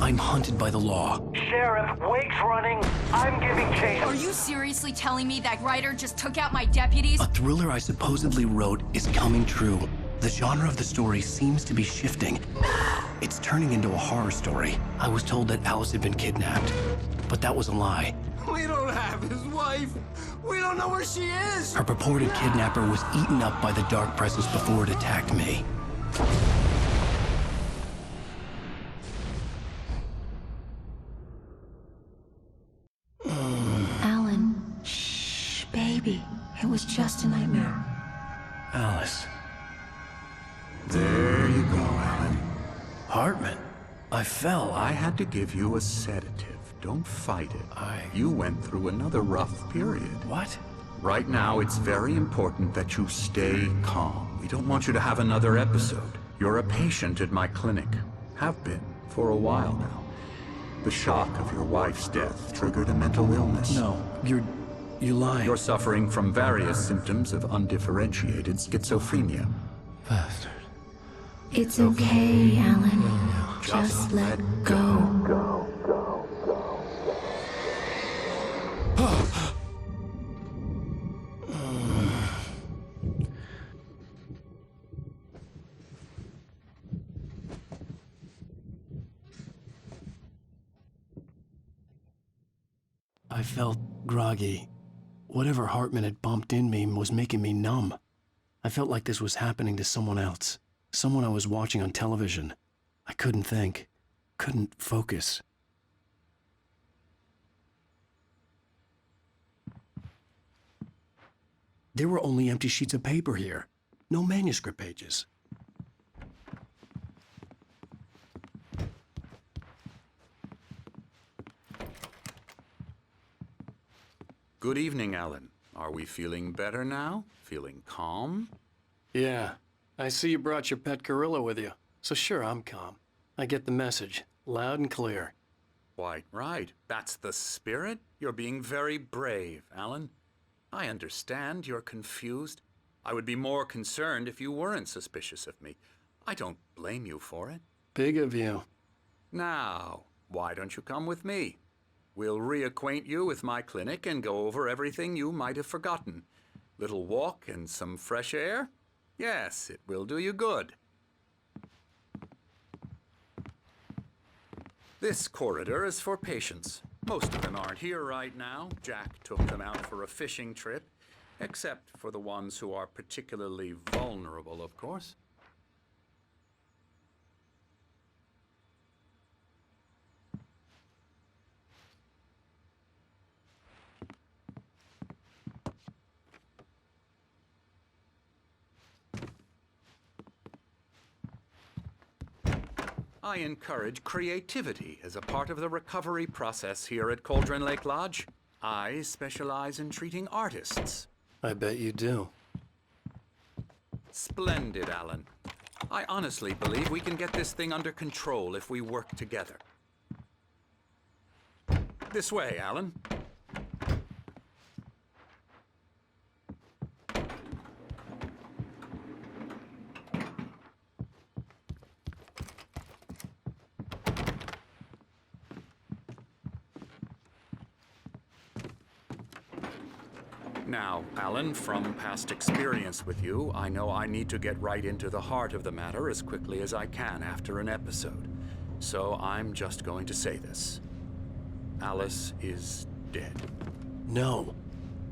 I'm hunted by the law. Sheriff, Wake's running. I'm giving chase. Are you seriously telling me that writer just took out my deputies? A thriller I supposedly wrote is coming true. The genre of the story seems to be shifting. It's turning into a horror story. I was told that Alice had been kidnapped, but that was a lie. We don't have his wife. We don't know where she is. Her purported kidnapper was eaten up by the dark presence before it attacked me. Alan, shh, baby. It was just a nightmare. Alice. There you go, Alan. Hartman. I fell. I had to give you a sedative. Don't fight it. You went through another rough period. What? Right now, it's very important that you stay calm. We don't want you to have another episode. You're a patient at my clinic. Have been for a while now. The shock of your wife's death triggered a mental illness. No, you're lying. You're suffering from various symptoms of undifferentiated schizophrenia. Bastard. It's okay, Alan. Just let go. I felt groggy. Whatever Hartman had bumped in me was making me numb. I felt like this was happening to someone else. Someone I was watching on television. I couldn't think. Couldn't focus. There were only empty sheets of paper here. No manuscript pages. Good evening, Alan. Are we feeling better now? Feeling calm? Yeah. I see you brought your pet gorilla with you. So sure, I'm calm. I get the message. Loud and clear. Quite right. That's the spirit. You're being very brave, Alan. I understand you're confused. I would be more concerned if you weren't suspicious of me. I don't blame you for it. Big of you. Now, why don't you come with me? We'll reacquaint you with my clinic and go over everything you might have forgotten. Little walk and some fresh air? Yes, it will do you good. This corridor is for patients. Most of them aren't here right now. Jack took them out for a fishing trip, except for the ones who are particularly vulnerable, of course. I encourage creativity as a part of the recovery process here at Cauldron Lake Lodge. I specialize in treating artists. I bet you do. Splendid, Alan. I honestly believe we can get this thing under control if we work together. This way, Alan. Now, Alan, from past experience with you, I know I need to get right into the heart of the matter as quickly as I can after an episode. So I'm just going to say this. Alice is dead. No.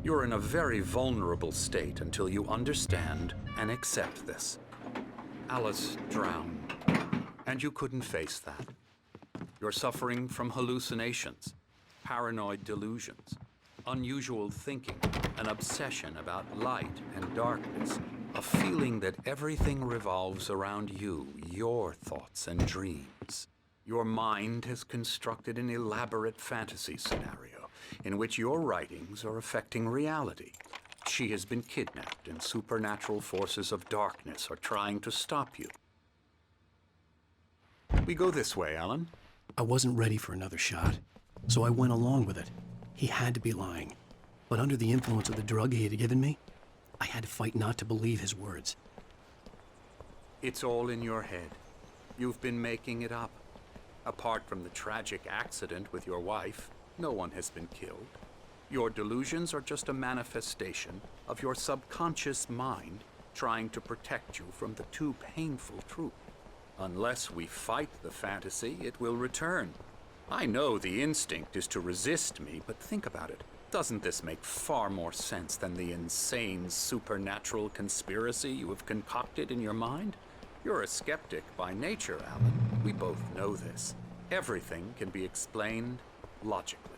You're in a very vulnerable state until you understand and accept this. Alice drowned, and you couldn't face that. You're suffering from hallucinations, paranoid delusions, unusual thinking, an obsession about light and darkness, a feeling that everything revolves around you, your thoughts and dreams. Your mind has constructed an elaborate fantasy scenario in which your writings are affecting reality. She has been kidnapped and supernatural forces of darkness are trying to stop you. We go this way, Alan. I wasn't ready for another shot, so I went along with it. He had to be lying. But under the influence of the drug he had given me, I had to fight not to believe his words. It's all in your head. You've been making it up. Apart from the tragic accident with your wife, no one has been killed. Your delusions are just a manifestation of your subconscious mind trying to protect you from the too painful truth. Unless we fight the fantasy, it will return. I know the instinct is to resist me, but think about it. Doesn't this make far more sense than the insane supernatural conspiracy you have concocted in your mind? You're a skeptic by nature, Alan. We both know this. Everything can be explained logically.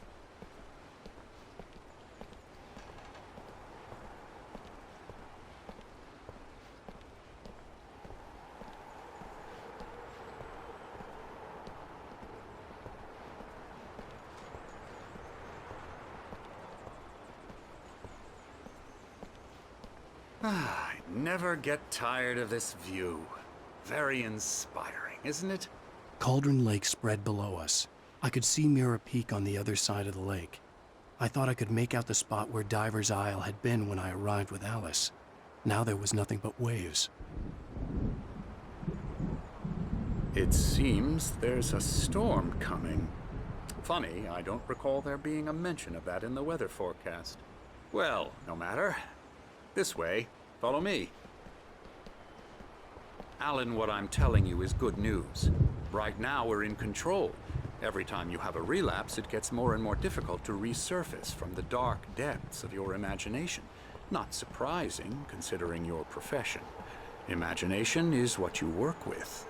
I never get tired of this view. Very inspiring, isn't it? Cauldron Lake spread below us. I could see Mirror Peak on the other side of the lake. I thought I could make out the spot where Diver's Isle had been when I arrived with Alice. Now there was nothing but waves. It seems there's a storm coming. Funny, I don't recall there being a mention of that in the weather forecast. Well, no matter. This way. Follow me. Alan, what I'm telling you is good news. Right now, we're in control. Every time you have a relapse, it gets more and more difficult to resurface from the dark depths of your imagination. Not surprising, considering your profession. Imagination is what you work with.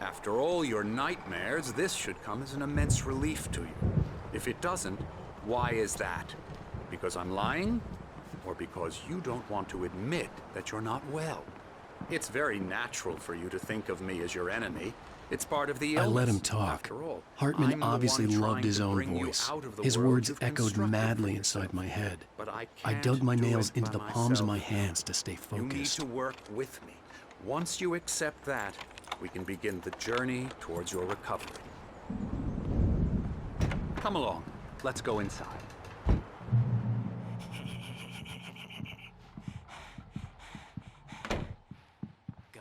After all your nightmares, this should come as an immense relief to you. If it doesn't, why is that? Because I'm lying? Or because you don't want to admit that you're not well? It's very natural for you to think of me as your enemy. It's part of the illness. I let him talk. After all, Hartman I'm the obviously one loved trying his to own bring you voice. out of the His world words you've echoed constructed madly for inside yourself. my head. But I I can't dug my do nails it into by the palms of my myself. hands to stay You need focused. to work with me. Once you accept that, we can begin the journey towards your recovery. Come along. Let's go inside.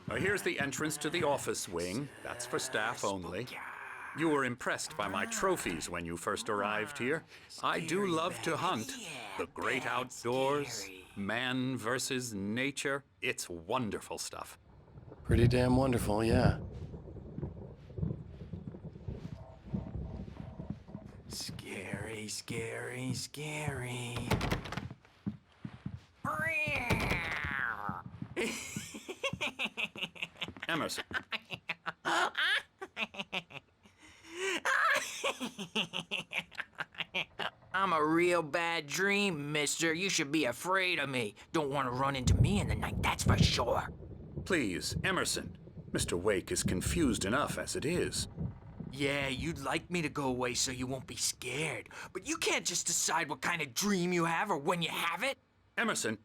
Now, here's the entrance to the office wing. That's for staff only. You were impressed by my trophies when you first arrived here. I do love to hunt. The great outdoors, man versus nature. It's wonderful stuff. Pretty damn wonderful, yeah. Scary, scary, scary. Emerson, I'm a real bad dream, mister. You should be afraid of me. Don't want to run into me in the night, that's for sure. please, Emerson. Mr. Wake is confused enough as it is. Yeah, you'd like me to go away so you won't be scared. But you can't just decide what kind of dream you have or when you have it. Emerson,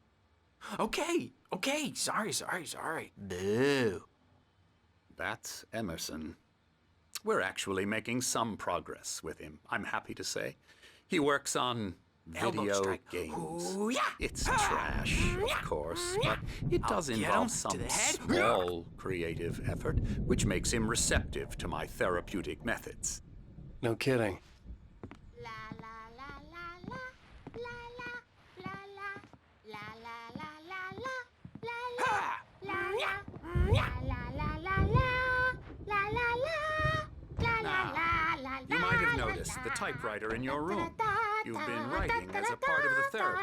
Okay, sorry. Boo. that's Emerson. We're actually making some progress with him, I'm happy to say. He works on Elbow video strike. games. Ooh, yeah. It's trash, of course, but it does I'll get involve 'em some to the head. small creative effort, which makes him receptive to my therapeutic methods. No kidding. You might have noticed the typewriter in your room. You've been writing as a part of the therapy.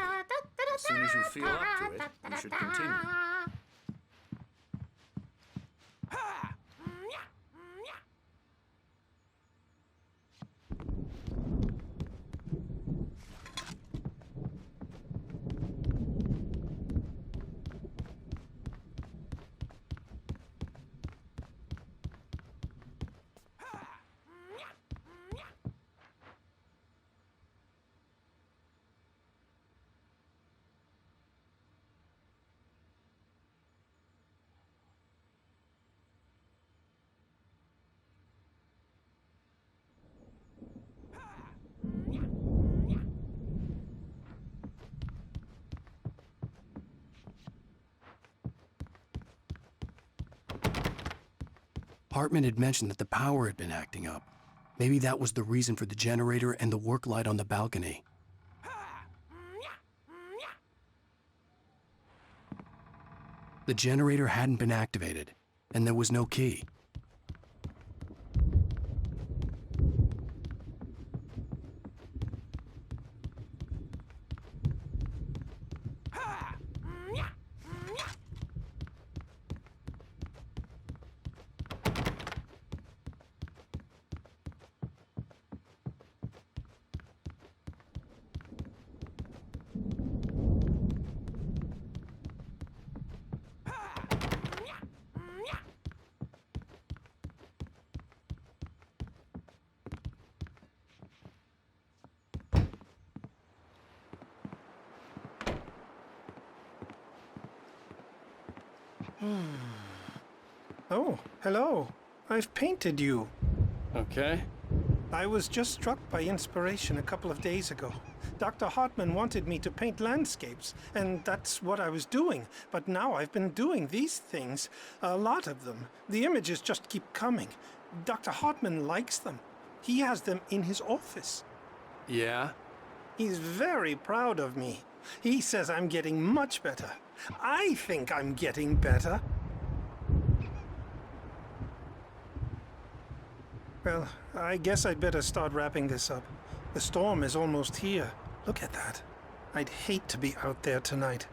As soon as you feel up to it, you should continue. Hartman had mentioned that the power had been acting up. Maybe that was the reason for the generator and the work light on the balcony. The generator hadn't been activated, and there was no key. Oh, hello. I've painted you. Okay. I was just struck by inspiration a couple of days ago. Dr. Hartman wanted me to paint landscapes, and that's what I was doing. But now I've been doing these things, a lot of them. The images just keep coming. Dr. Hartman likes them. He has them in his office. Yeah? He's very proud of me. He says I'm getting much better. I think I'm getting better. Well, I guess I'd better start wrapping this up. The storm is almost here. Look at that. I'd hate to be out there tonight.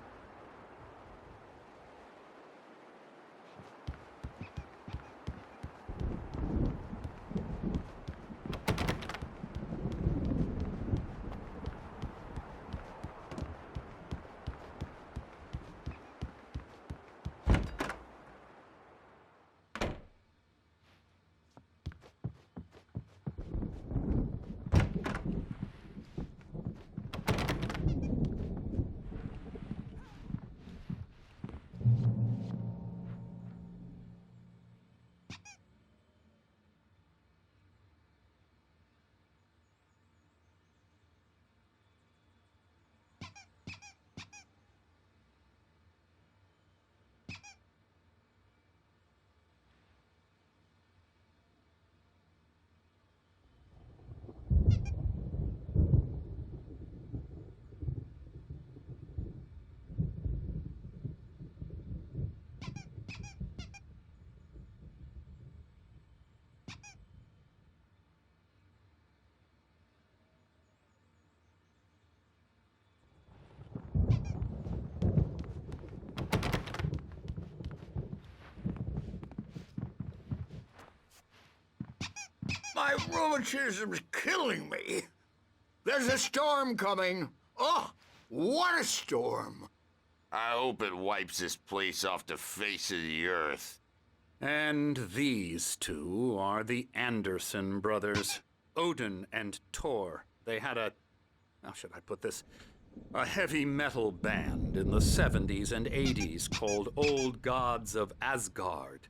My rheumatism's killing me. There's a storm coming. Oh, what a storm. I hope it wipes this place off the face of the earth. And these two are the Anderson brothers, Odin and Thor. They had how should I put this? A heavy metal band in the 70s and 80s called Old Gods of Asgard.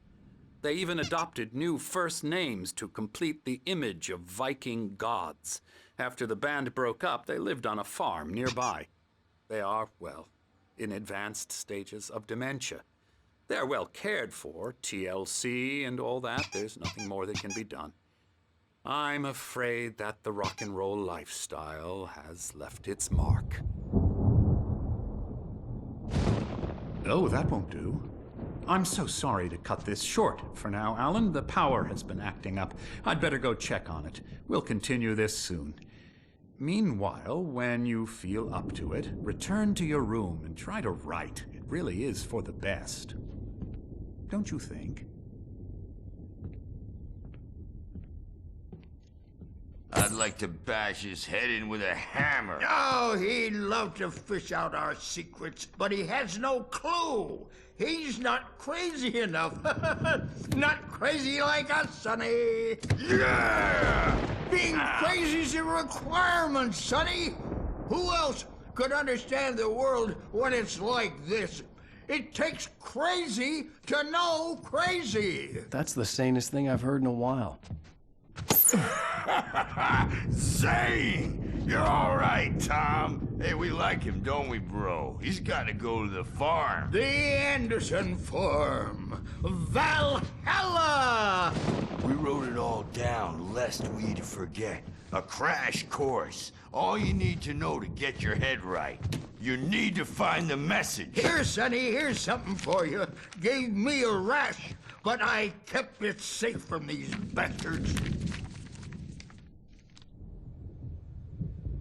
They even adopted new first names to complete the image of Viking gods. After the band broke up, they lived on a farm nearby. They are, well, in advanced stages of dementia. They're well cared for, TLC and all that. There's nothing more that can be done. I'm afraid that the rock and roll lifestyle has left its mark. Oh, that won't do. I'm so sorry to cut this short for now, Alan. The power has been acting up. I'd better go check on it. We'll continue this soon. Meanwhile, when you feel up to it, return to your room and try to write. It really is for the best. Don't you think? I'd like to bash his head in with a hammer. Oh, he'd love to fish out our secrets, but he has no clue. He's not crazy enough. Not crazy like us, Sonny. Yeah! Being crazy's a requirement, Sonny. Who else could understand the world when it's like this? It takes crazy to know crazy. That's the sanest thing I've heard in a while. Zane! You're all right, Tom. Hey, we like him, don't we, bro? He's got to go to the farm. The Anderson Farm. Valhalla! We wrote it all down lest we'd forget. A crash course. All you need to know to get your head right. You need to find the message. Here, Sonny, here's something for you. Gave me a rash, but I kept it safe from these bastards.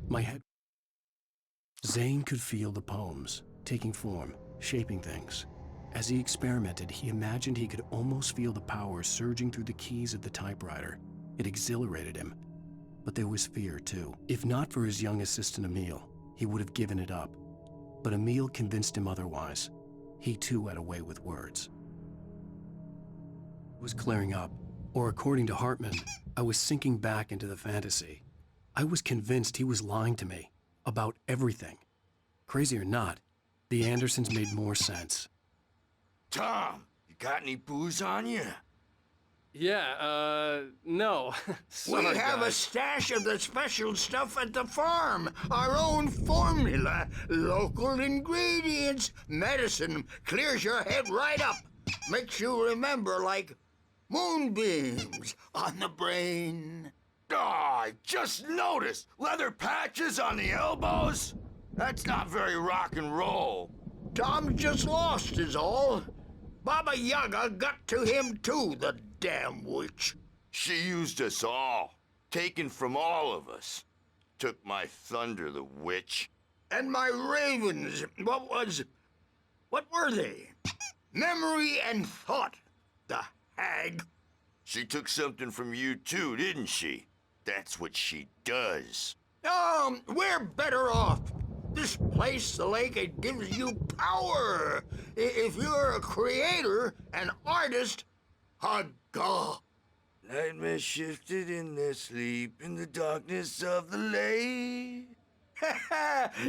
My head. Zane could feel the poems, taking form, shaping things. As he experimented, he imagined he could almost feel the power surging through the keys of the typewriter. It exhilarated him. But there was fear, too. If not for his young assistant Emil, he would have given it up. But Emil convinced him otherwise. He too had a way with words. It was clearing up, or according to Hartman, I was sinking back into the fantasy. I was convinced he was lying to me about everything. Crazy or not, the Andersons made more sense. Tom, you got any booze on you? Yeah, no. We Sorry, have a guys. stash of the special stuff at the farm. Our own formula. Local ingredients. Medicine clears your head right up. Makes you remember like moonbeams on the brain. Oh, I just noticed. Leather patches on the elbows? That's not very rock and roll. Tom just lost is all. Baba Yaga got to him too, the damn witch. She used us all. Taken from all of us. Took my thunder, the witch. And my ravens, what were they? Memory and thought, the hag. She took something from you too, didn't she? That's what she does. We're better off. This place, the lake, it gives you power. If you're a creator, an artist, a god. Nightmare shifted in their sleep in the darkness of the lake.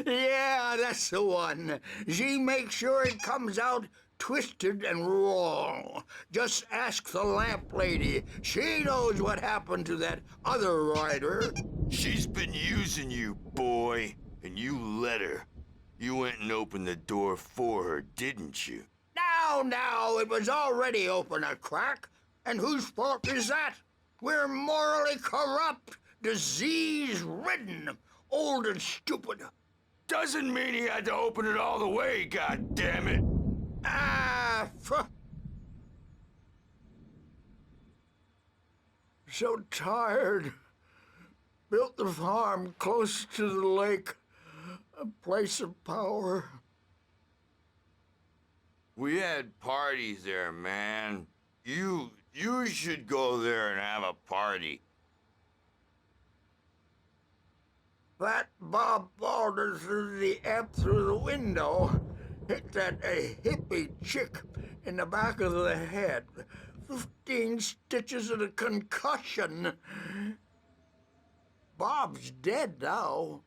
Yeah, that's the one. She makes sure it comes out twisted and wrong. Just ask the lamp lady. She knows what happened to that other rider. She's been using you, boy, and you let her. You went and opened the door for her, didn't you? Now, it was already open a crack. And whose fault is that? We're morally corrupt, disease-ridden, old and stupid. Doesn't mean he had to open it all the way, goddammit. So tired. Built the farm close to the lake, a place of power. We had parties there, man. You should go there and have a party. That Bob Balder threw the amp through the window, hit that hippie chick in the back of the head. 15 stitches and a concussion. Bob's dead now.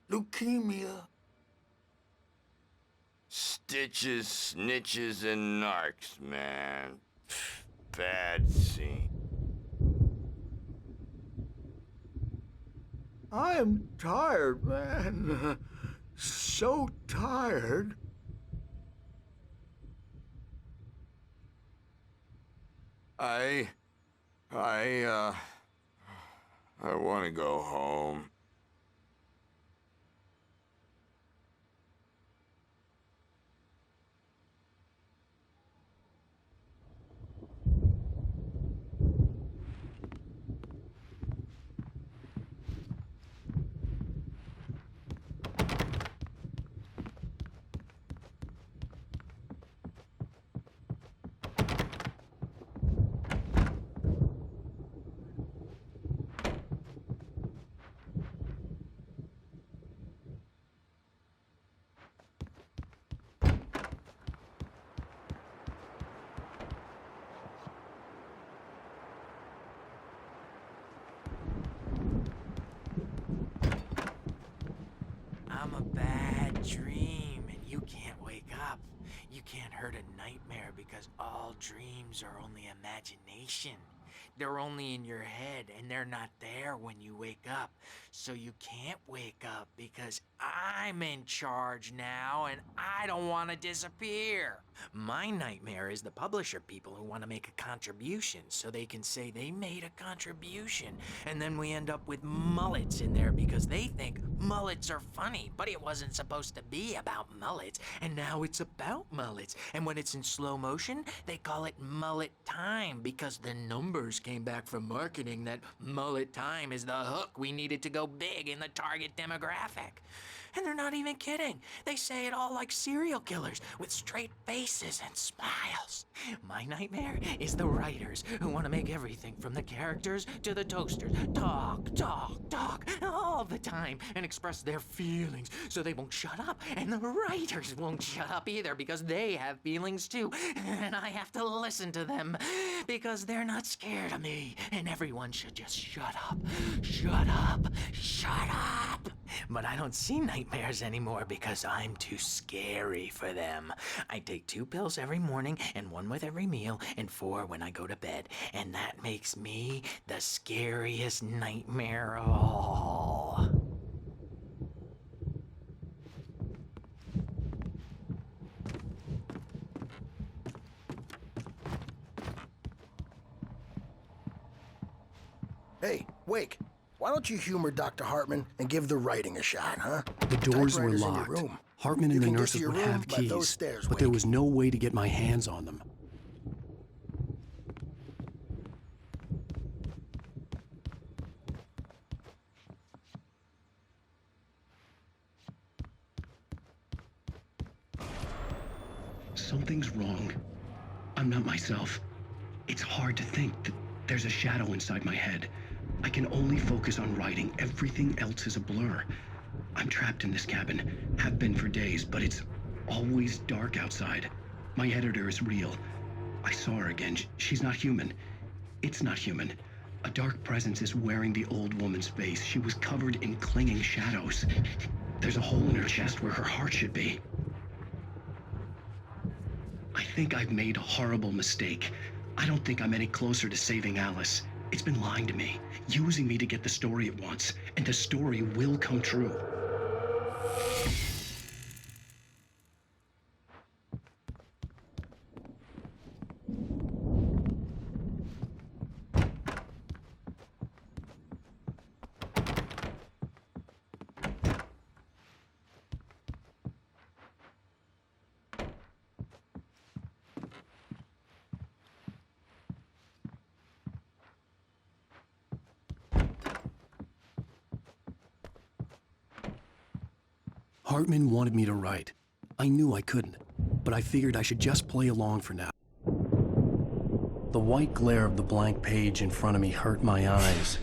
Leukemia. Stitches, snitches, and narcs, man. Bad scene. I am tired, man. So tired. I want to go home. I'm a bad dream, and you can't wake up. You can't hurt a nightmare because all dreams are only imagination. they're only in your head and they're not there when you wake up. So you can't wake up because I'm in charge now and I don't want to disappear. My nightmare is the publisher people who want to make a contribution so they can say they made a contribution. And then we end up with mullets in there because they think mullets are funny, but it wasn't supposed to be about mullets. And now it's about mullets. And when it's in slow motion, they call it mullet time because the numbers came back from marketing that mullet time is the hook we needed to go big in the target demographic. And they're not even kidding. They say it all like serial killers with straight faces and smiles. My nightmare is the writers who want to make everything from the characters to the toasters talk, talk, talk all the time and express their feelings so they won't shut up. And the writers won't shut up either because they have feelings too. And I have to listen to them because they're not scared of me. And everyone should just shut up, shut up, shut up. But I don't see nightmares anymore because I'm too scary for them. I take 2 pills every morning and 1 with every meal and 4 when I go to bed. And that makes me the scariest nightmare of all. Hey, Wake, why don't you humor Dr. Hartman and give the writing a shot, huh? The doors were Typewriter's in your locked. room. Hartman You and the can get to nurses your would room have by those keys, stairs, but there Wake. was no way to get my hands on them. Something's wrong. I'm not myself. It's hard to think that there's a shadow inside my head. I can only focus on writing. Everything else is a blur. I'm trapped in this cabin, have been for days, but it's always dark outside. My editor is real. I saw her again. She's not human. It's not human. A dark presence is wearing the old woman's face. She was covered in clinging shadows. There's a hole in her chest where her heart should be. I think I've made a horrible mistake. I don't think I'm any closer to saving Alice. It's been lying to me, using me to get the story it wants, and the story will come true. Hartman wanted me to write. I knew I couldn't, but I figured I should just play along for now. The white glare of the blank page in front of me hurt my eyes.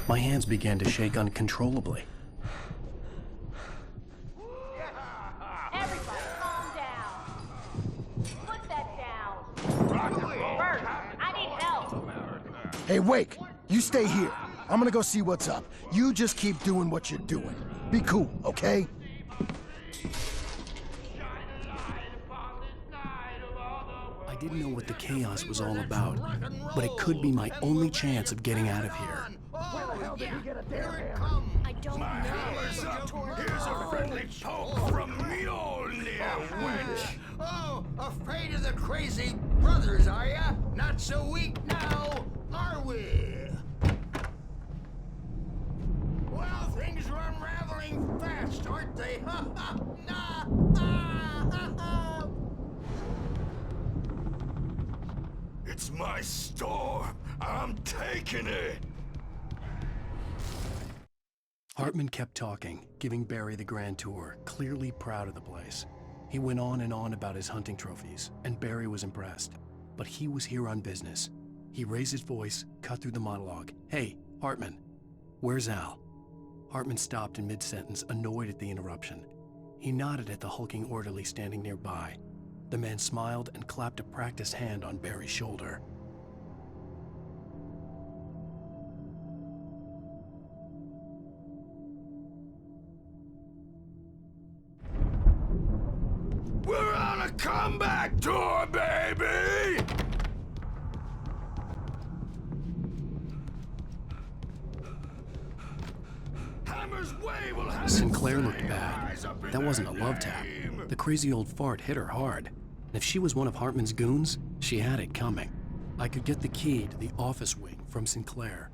My hands began to shake uncontrollably. Everybody, calm down. Put that down. Bert, I need help. Hey, Wake, you stay here. I'm gonna go see what's up. You just keep doing what you're doing. Be cool, okay? I didn't know what the chaos was all about, but it could be my only chance of getting out of here. Where the hell did he get a damn hand? I don't know. Hammer's up. Here's a friendly poke from Mjolnir, wench. Oh, afraid of the crazy brothers, are ya? Not so weak now, are we? Well, things are unraveling fast, aren't they? Ha ha! Nah! Ah, ha, ha. It's my storm. I'm taking it. Hartman kept talking, giving Barry the grand tour, clearly proud of the place. He went on and on about his hunting trophies, and Barry was impressed. But he was here on business. He raised his voice, cut through the monologue. Hey, Hartman, where's Al? Hartman stopped in mid-sentence, annoyed at the interruption. He nodded at the hulking orderly standing nearby. The man smiled and clapped a practiced hand on Barry's shoulder. We're on a comeback tour, baby! Sinclair looked bad. That wasn't a love tap. The crazy old fart hit her hard. And if she was one of Hartman's goons, she had it coming. I could get the key to the office wing from Sinclair.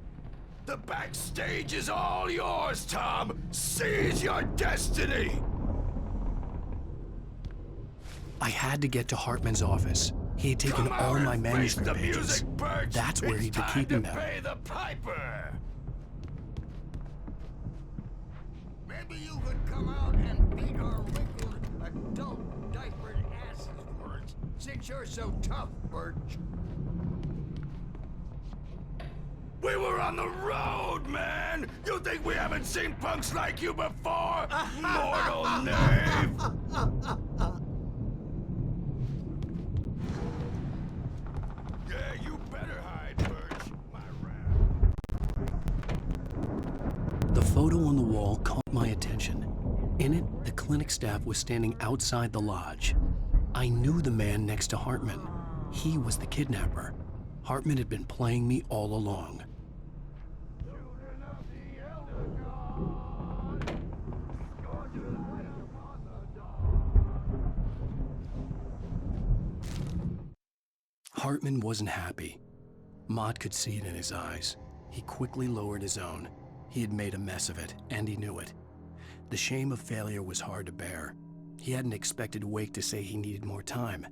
The backstage is all yours, Tom! Seize your destiny! I had to get to Hartman's office. He had taken all my manuscript pages. That's where he'd be keeping them. Pay the piper! Maybe you could come out and beat our wrinkled, adult, diapered asses for us, since you're so tough, Birch. We were on the road, man! You think we haven't seen punks like you before? Mortal knave! Yeah, you better hide, Birch. My rat. The photo on the wall caught my attention. In it, the clinic staff was standing outside the lodge. I knew the man next to Hartman. He was the kidnapper. Hartman had been playing me all along. Hartman wasn't happy. Mott could see it in his eyes. He quickly lowered his own. He had made a mess of it, and he knew it. The shame of failure was hard to bear. He hadn't expected Wake to say he needed more time,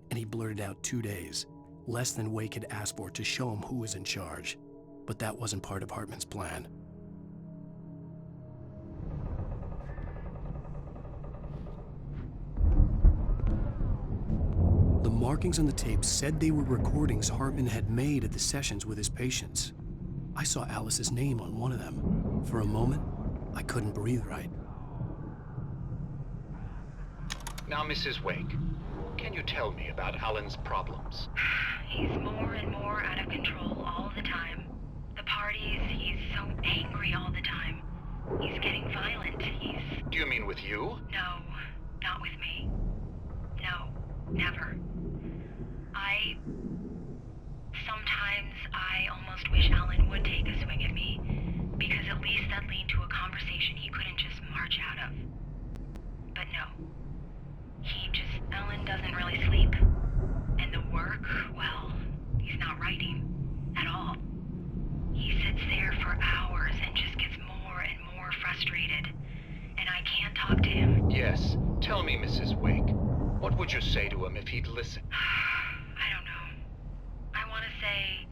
and he blurted out 2 days, less than Wake had asked for to show him who was in charge. But that wasn't part of Hartman's plan. The markings on the tape said they were recordings Hartman had made at the sessions with his patients. I saw Alice's name on one of them. For a moment, I couldn't breathe right. Now, Mrs. Wake, can you tell me about Alan's problems? He's more and more out of control all the time. The parties, he's so angry all the time. He's getting violent. Do you mean with you? No, not with me. No, never. Sometimes I almost wish Alan would take a swing at me, because at least that'd lead to a conversation he couldn't just march out of. But no. Alan doesn't really sleep. And the work, well, he's not writing at all. He sits there for hours and just gets more and more frustrated. And I can't talk to him. Yes. Tell me, Mrs. Wake, what would you say to him if he'd listen? I don't know. I want to say,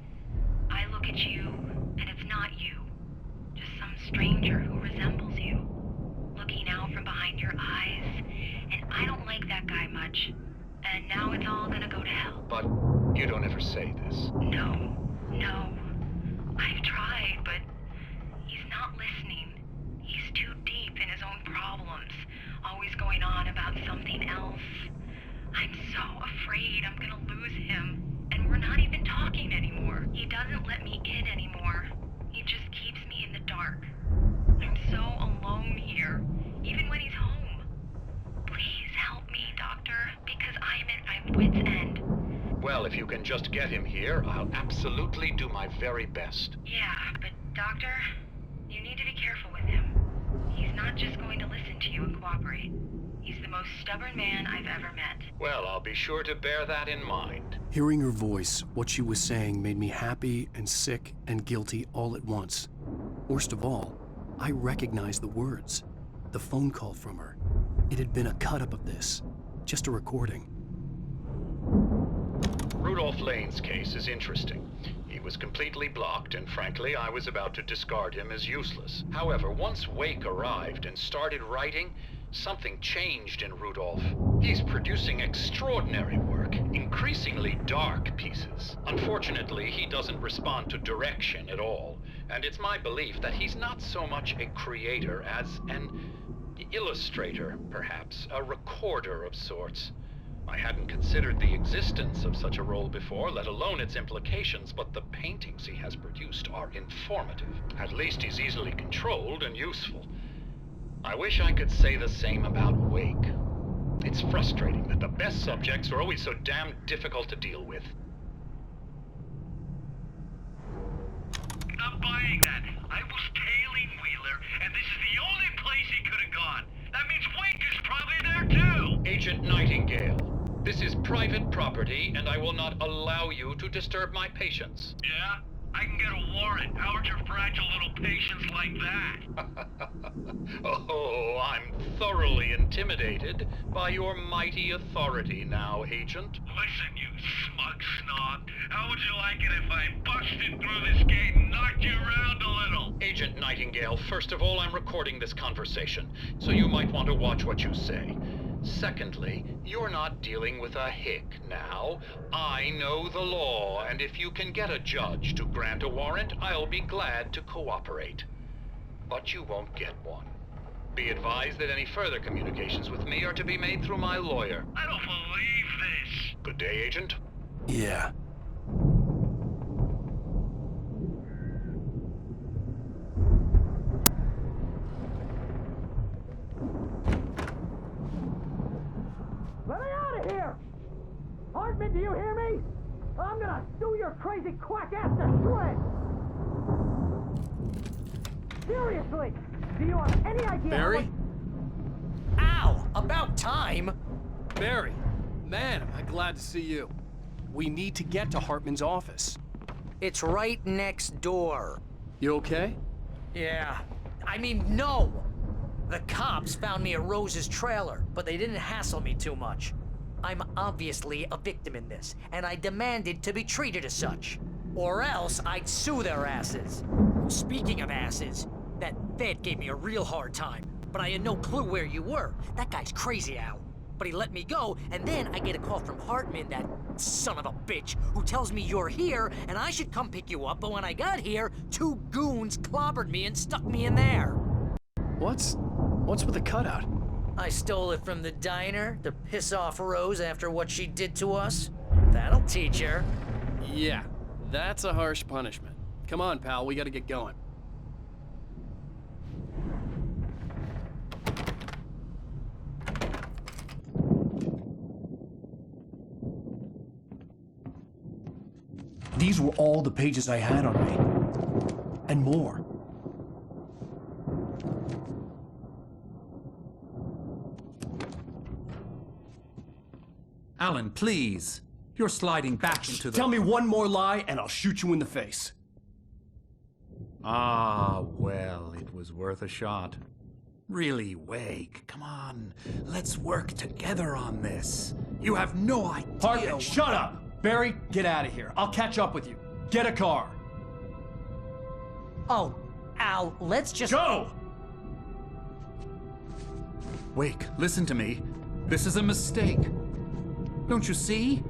I look at you, and it's not you. Just some stranger who resembles you. Looking out from behind your eyes, and I don't like that guy much. And now it's all gonna go to hell. But you don't ever say this. No. I've tried, but he's not listening. He's too deep in his own problems, always going on about something else. I'm so afraid I'm gonna lose him. And we're not even talking anymore. He doesn't let me in anymore. He just keeps me in the dark. I'm so alone here, even when he's home. Please help me, Doctor, because I'm at my wit's end. Well, if you can just get him here, I'll absolutely do my very best. Yeah, but Doctor, you need to be careful with him. He's not just going to listen to you and cooperate. He's the most stubborn man I've ever met. Well, I'll be sure to bear that in mind. Hearing her voice, what she was saying made me happy and sick and guilty all at once. Worst of all, I recognized the words. The phone call from her. It had been a cut-up of this. Just a recording. Rudolph Lane's case is interesting. He was completely blocked, and frankly, I was about to discard him as useless. However, once Wake arrived and started writing, something changed in Rudolph. He's producing extraordinary work, increasingly dark pieces. Unfortunately, he doesn't respond to direction at all, and it's my belief that he's not so much a creator as an illustrator, perhaps, a recorder of sorts. I hadn't considered the existence of such a role before, let alone its implications, but the paintings he has produced are informative. At least he's easily controlled and useful. I wish I could say the same about Wake. It's frustrating that the best subjects are always so damn difficult to deal with. Not buying that. I was tailing Wheeler there, and this is the only place he could have gone. That means Wake is probably there too! Agent Nightingale, this is private property, and I will not allow you to disturb my patients. Yeah? I can get a warrant. How's your fragile little patience like that? Oh, I'm thoroughly intimidated by your mighty authority now, Agent. Listen, you smug snob. How would you like it if I busted through this gate and knocked you around a little? Agent Nightingale, first of all, I'm recording this conversation, so you might want to watch what you say. Secondly, you're not dealing with a hick now. I know the law, and if you can get a judge to grant a warrant, I'll be glad to cooperate. But you won't get one. Be advised that any further communications with me are to be made through my lawyer. I don't believe this. Good day, Agent. Yeah. Let me out of here! Hartman, do you hear me? I'm gonna sue your crazy quack ass to shreds! Seriously, do you have any idea Barry? Ow! About time! Barry, man, am I glad to see you. We need to get to Hartman's office. It's right next door. You okay? Yeah. I mean, no! The cops found me at Rose's trailer, but they didn't hassle me too much. I'm obviously a victim in this, and I demanded to be treated as such. Or else I'd sue their asses. Speaking of asses, that vet gave me a real hard time, but I had no clue where you were. That guy's crazy, Al. But he let me go, and then I get a call from Hartman, that son of a bitch, who tells me you're here, and I should come pick you up, but when I got here, 2 goons clobbered me and stuck me in there. What's with the cutout? I stole it from the diner to piss off Rose after what she did to us. That'll teach her. Yeah, that's a harsh punishment. Come on, pal, we gotta get going. These were all the pages I had on me. And more. Alan, please. You're sliding back into the... Tell me one more lie and I'll shoot you in the face. Ah, well, it was worth a shot. Really, Wake, come on. Let's work together on this. You have no idea... Hartman, shut up! Barry, get out of here. I'll catch up with you. Get a car. Oh, Al, let's just... Go! Wake, listen to me. This is a mistake. Don't you see?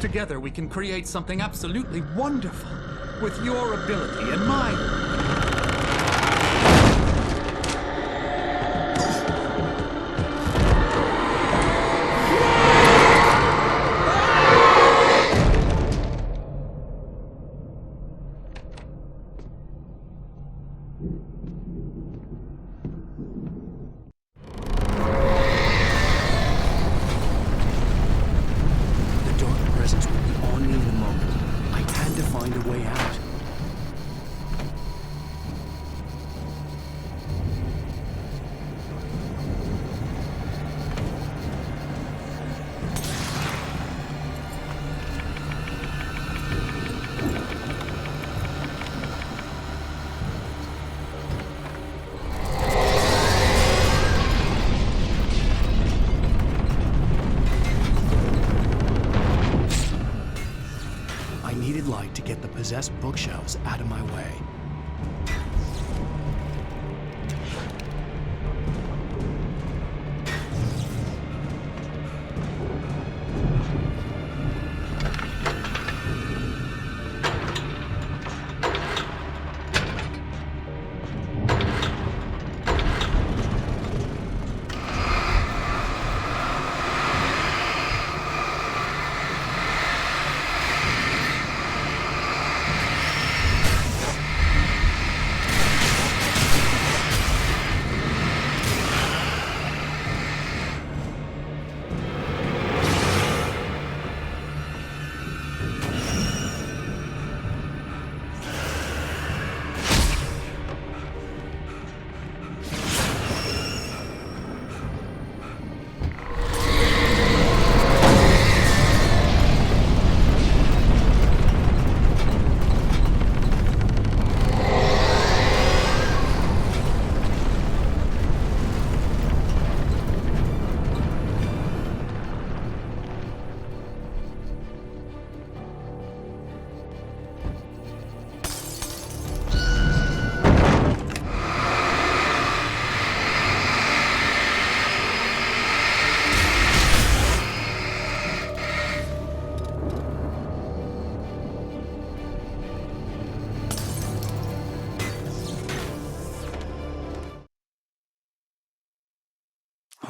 Together we can create something absolutely wonderful. With your ability and mine. To get the possessed bookshelves out of my way.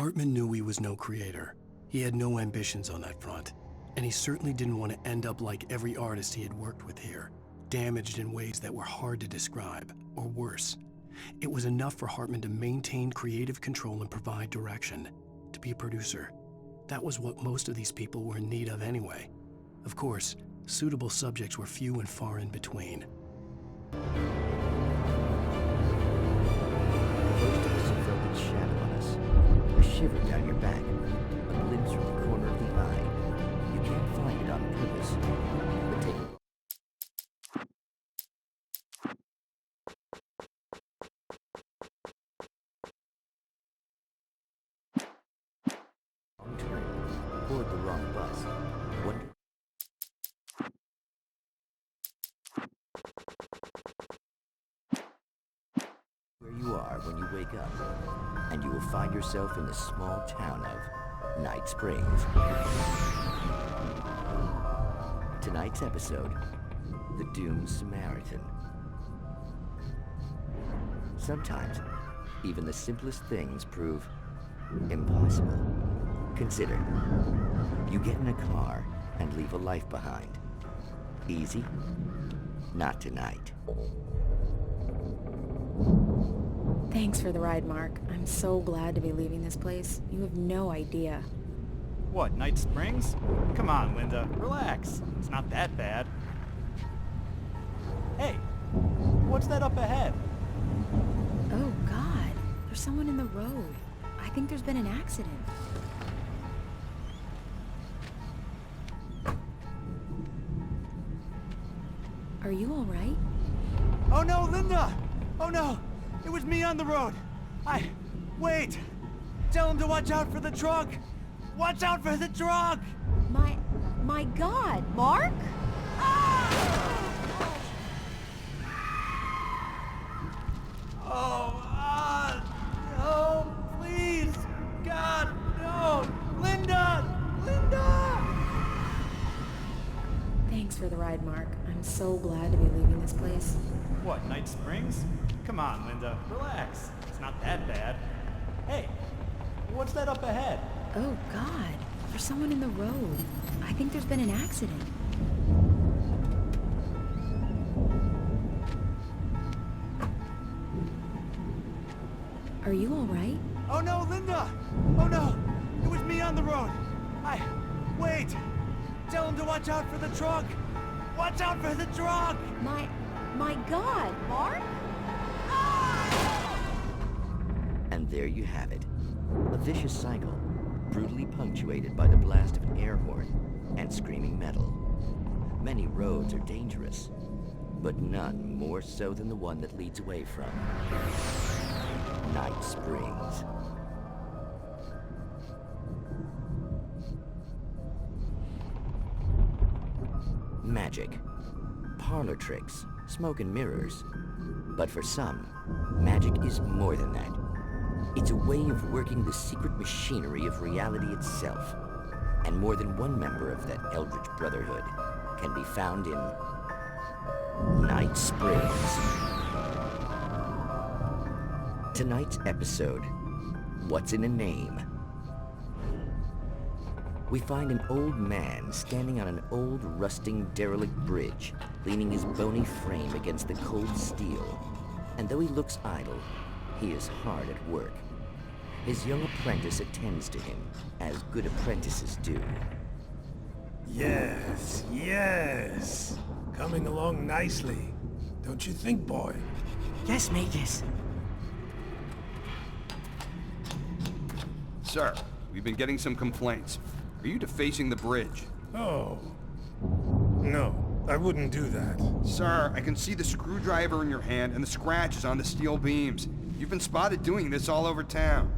Hartman knew he was no creator. He had no ambitions on that front. And he certainly didn't want to end up like every artist he had worked with here, damaged in ways that were hard to describe, or worse. It was enough for Hartman to maintain creative control and provide direction, to be a producer. That was what most of these people were in need of anyway. Of course, suitable subjects were few and far in between. Most of us have felt its shadow on us. A shiver down your back. A glimpse from the corner of the eye. You can't find it on purpose. But take wrong turn. Board the wrong bus. Wonder where you are when you wake up, and you will find yourself in the small town of Night Springs. Tonight's episode, The Doomed Samaritan. Sometimes, even the simplest things prove impossible. Consider, you get in a car and leave a life behind. Easy? Not tonight. Thanks for the ride, Mark. I'm so glad to be leaving this place. You have no idea. What, Night Springs? Come on, Linda. Relax. It's not that bad. Hey, what's that up ahead? Oh, God. There's someone in the road. I think there's been an accident. Are you all right? Oh no, Linda! Oh no! It was me on the road! Wait! Tell him to watch out for the truck! Watch out for the truck! My God, Mark? No, please! God, no! Linda! Linda! Thanks for the ride, Mark. I'm so glad to be leaving this place. What, Night Springs? Come on, Linda. Relax. It's not that bad. Hey, what's that up ahead? Oh, God. There's someone in the road. I think there's been an accident. Are you all right? Oh no, Linda! Oh no! It was me on the road! Wait! Tell him to watch out for the truck! Watch out for the truck! My God, Mark? And there you have it. A vicious cycle, brutally punctuated by the blast of an air horn and screaming metal. Many roads are dangerous, but none more so than the one that leads away from Night Springs. Magic, parlor tricks, smoke and mirrors. But for some, magic is more than that. It's a way of working the secret machinery of reality itself. And more than one member of that Eldritch Brotherhood can be found in Night Springs. Tonight's episode, What's in a Name? We find an old man standing on an old, rusting, derelict bridge, leaning his bony frame against the cold steel. And though he looks idle, he is hard at work. His young apprentice attends to him, as good apprentices do. Yes, yes. Coming along nicely. Don't you think, boy? Yes, Magus. Sir, we've been getting some complaints. Are you defacing the bridge? Oh. No, I wouldn't do that. Sir, I can see the screwdriver in your hand and the scratches on the steel beams. You've been spotted doing this all over town.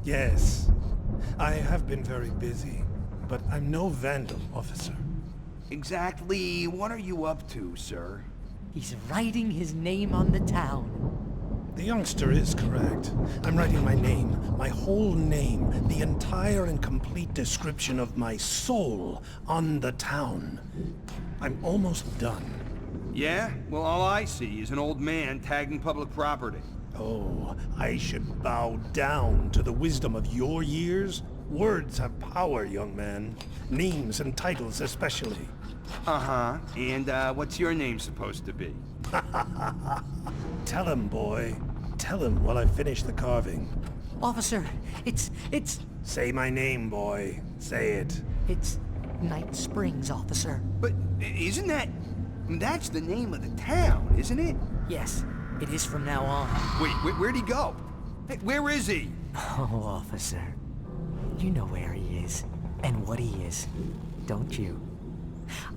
Yes. I have been very busy, but I'm no vandal, officer. Exactly what are you up to, sir? He's writing his name on the town. The youngster is correct. I'm writing my name, my whole name, the entire and complete description of my soul on the town. I'm almost done. Yeah? Well, all I see is an old man tagging public property. Oh, I should bow down to the wisdom of your years? Words have power, young man. Names and titles especially. Uh-huh. And, what's your name supposed to be? Tell him, boy. Tell him while I finish the carving. Officer, it's... Say my name, boy. Say it. It's Night Springs, officer. But isn't that... That's the name of the town, isn't it? Yes, it is from now on. Wait, where'd he go? Hey, where is he? Oh, officer. You know where he is, and what he is, don't you?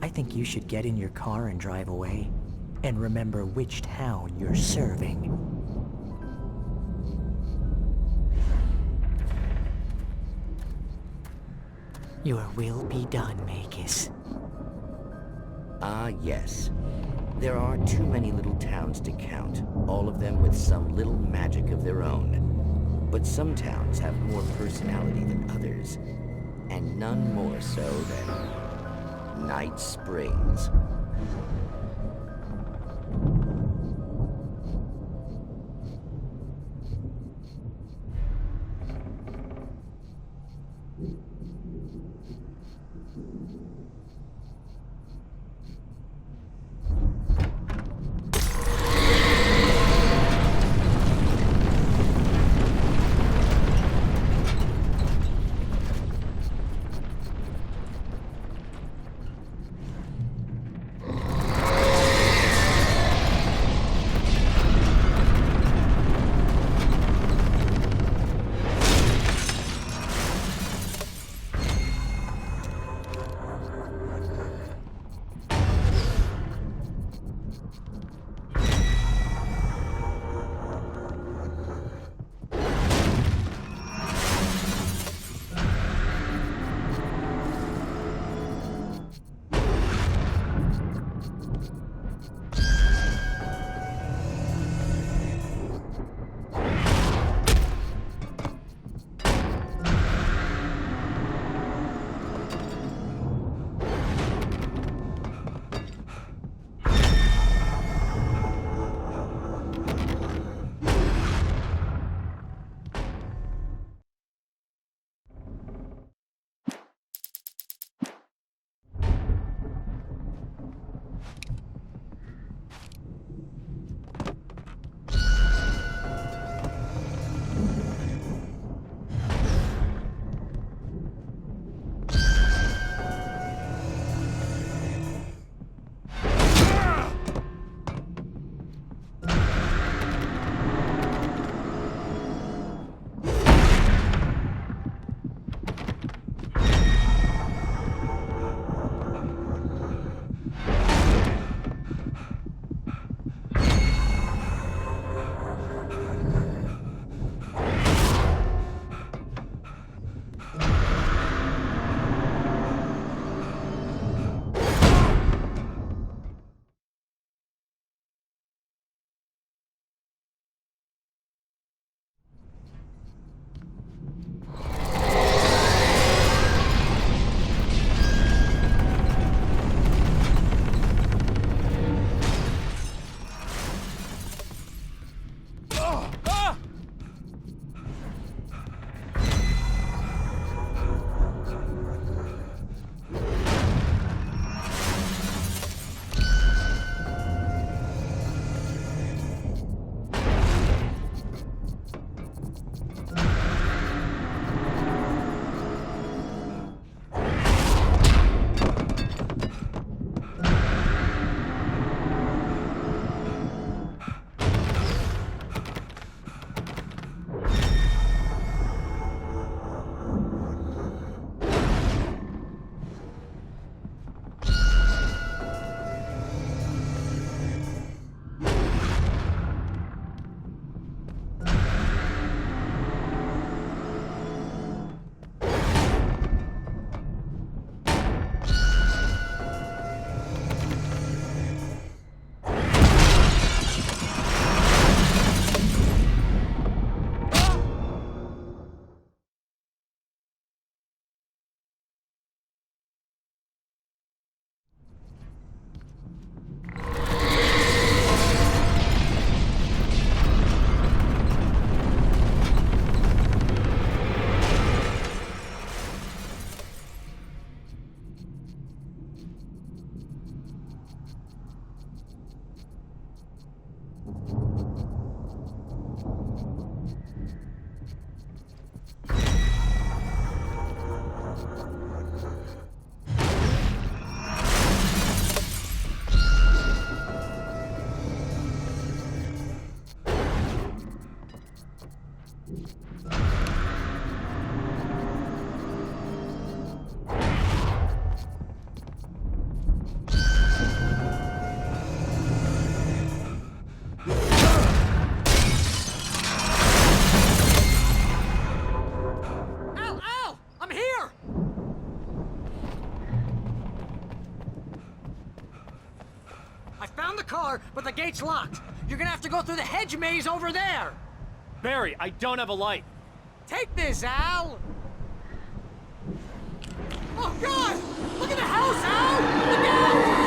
I think you should get in your car and drive away, and remember which town you're serving. Your will be done, Magus. Ah, yes. There are too many little towns to count, all of them with some little magic of their own. But some towns have more personality than others, and none more so than Night Springs. Al! I'm here! I found the car, but the gate's locked. You're gonna have to go through the hedge maze over there. Barry, I don't have a light. Take this, Al! Oh, God! Look at the house, Al! Look out!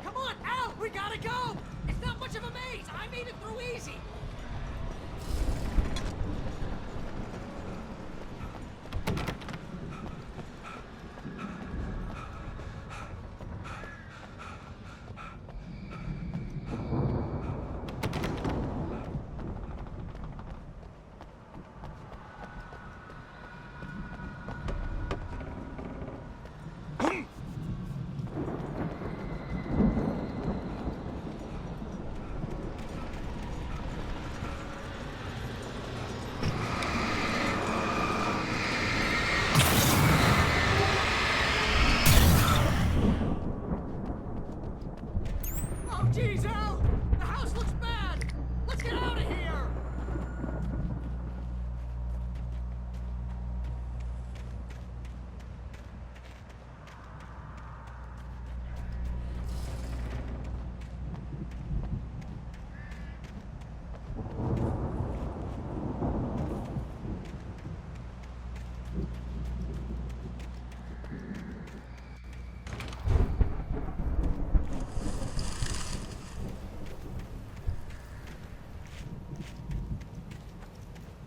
Come on, Al! We gotta go! It's not much of a maze! I made it through easy! Oh, jeez, Al! The house looks bad! Let's get out of here!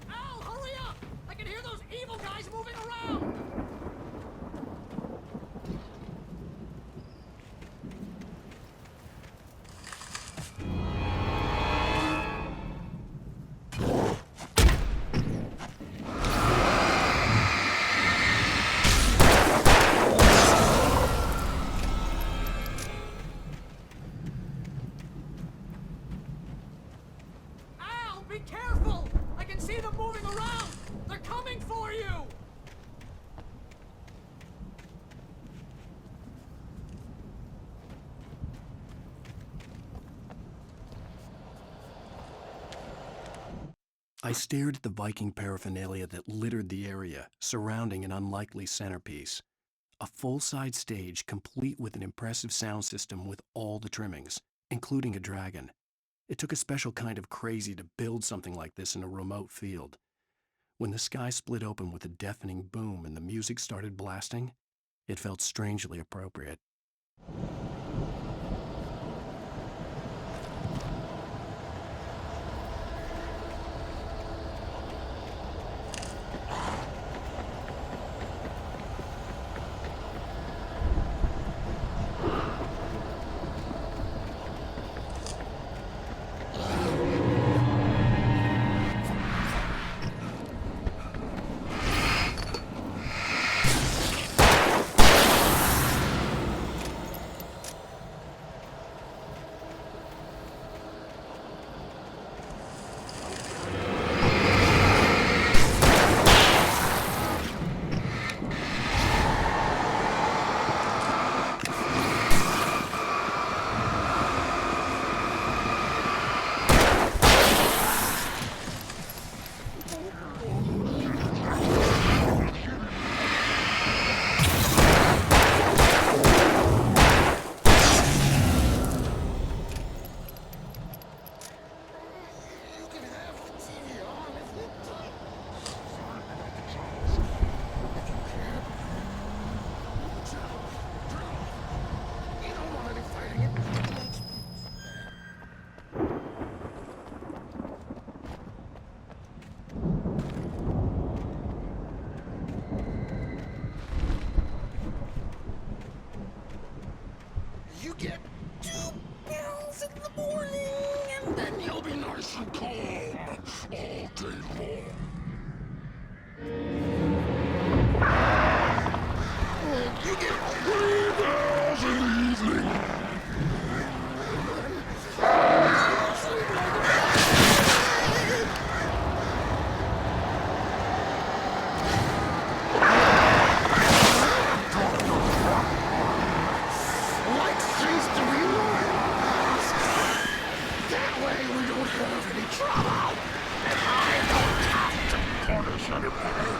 Al, hurry up! I can hear those evil guys moving around! Al, be careful! I can see them moving around! They're coming for you! I stared at the Viking paraphernalia that littered the area, surrounding an unlikely centerpiece. A full-size stage complete with an impressive sound system with all the trimmings, including a dragon. It took a special kind of crazy to build something like this in a remote field. When the sky split open with a deafening boom and the music started blasting, it felt strangely appropriate. and then you'll be nice and calm all day long. You get 3 girls in the evening. Like things to be lost. That way we don't have any trouble. And I don't have to punish anybody.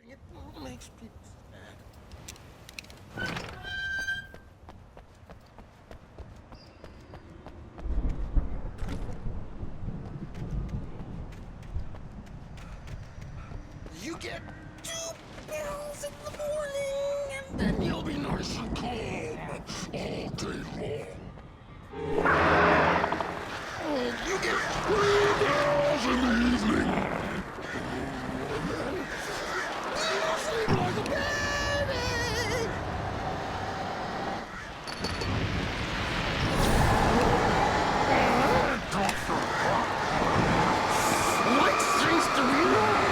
It makes people sad. You get 2 pills in the morning, and then you'll be nice and calm all day long. You get 3 girls in the evening. Sleep like a baby! Like things to be lost!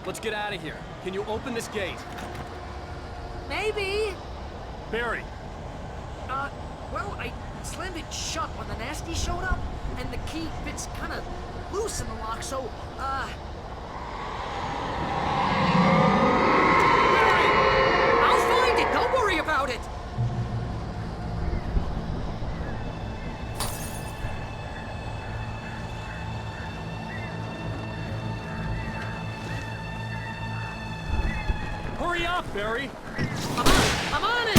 let's get out of here. Can you open this gate? Maybe. Barry. Well, I slammed it shut when the nasty showed up, and the key fits kind of loose in the lock, so, I'll find it, don't worry about it! Hurry up, Barry! I'm on it!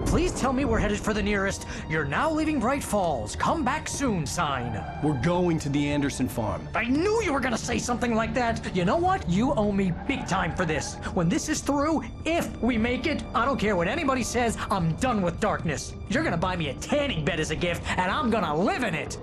Please tell me we're headed for the nearest "You're now leaving Bright Falls. Come back soon" sign. We're going to the Anderson farm. I knew you were gonna say something like that. You know what? You owe me big time for this. When this is through, if we make it, I don't care what anybody says, I'm done with darkness. You're gonna buy me a tanning bed as a gift, and I'm gonna live in it.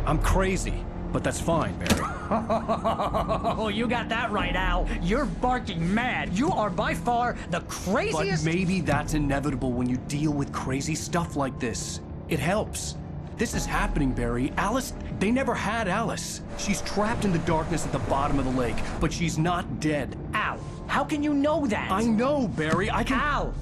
I'm crazy, but that's fine, Barry. Oh, you got that right, Al. You're barking mad. You are by far the craziest— But maybe that's inevitable when you deal with crazy stuff like this. It helps. This is happening, Barry. Alice, they never had Alice. She's trapped in the darkness at the bottom of the lake, but she's not dead. Al, how can you know that? I know, Barry. I can— Al,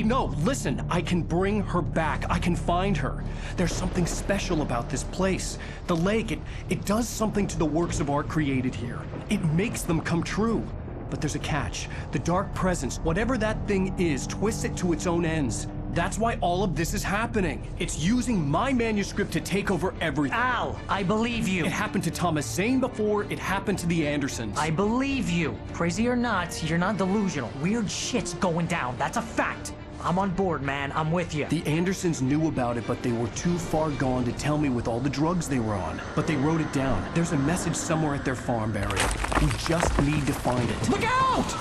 No, listen. I can bring her back. I can find her. There's something special about this place. The lake, it does something to the works of art created here. It makes them come true. But there's a catch. The dark presence, whatever that thing is, twists it to its own ends. That's why all of this is happening. It's using my manuscript to take over everything. Al, I believe you. It happened to Thomas Zane before, it happened to the Andersons. I believe you. Crazy or not, you're not delusional. Weird shit's going down. That's a fact. I'm on board, man. I'm with you. The Andersons knew about it, but they were too far gone to tell me with all the drugs they were on. But they wrote it down. There's a message somewhere at their farm, Barry. We just need to find it. Look out!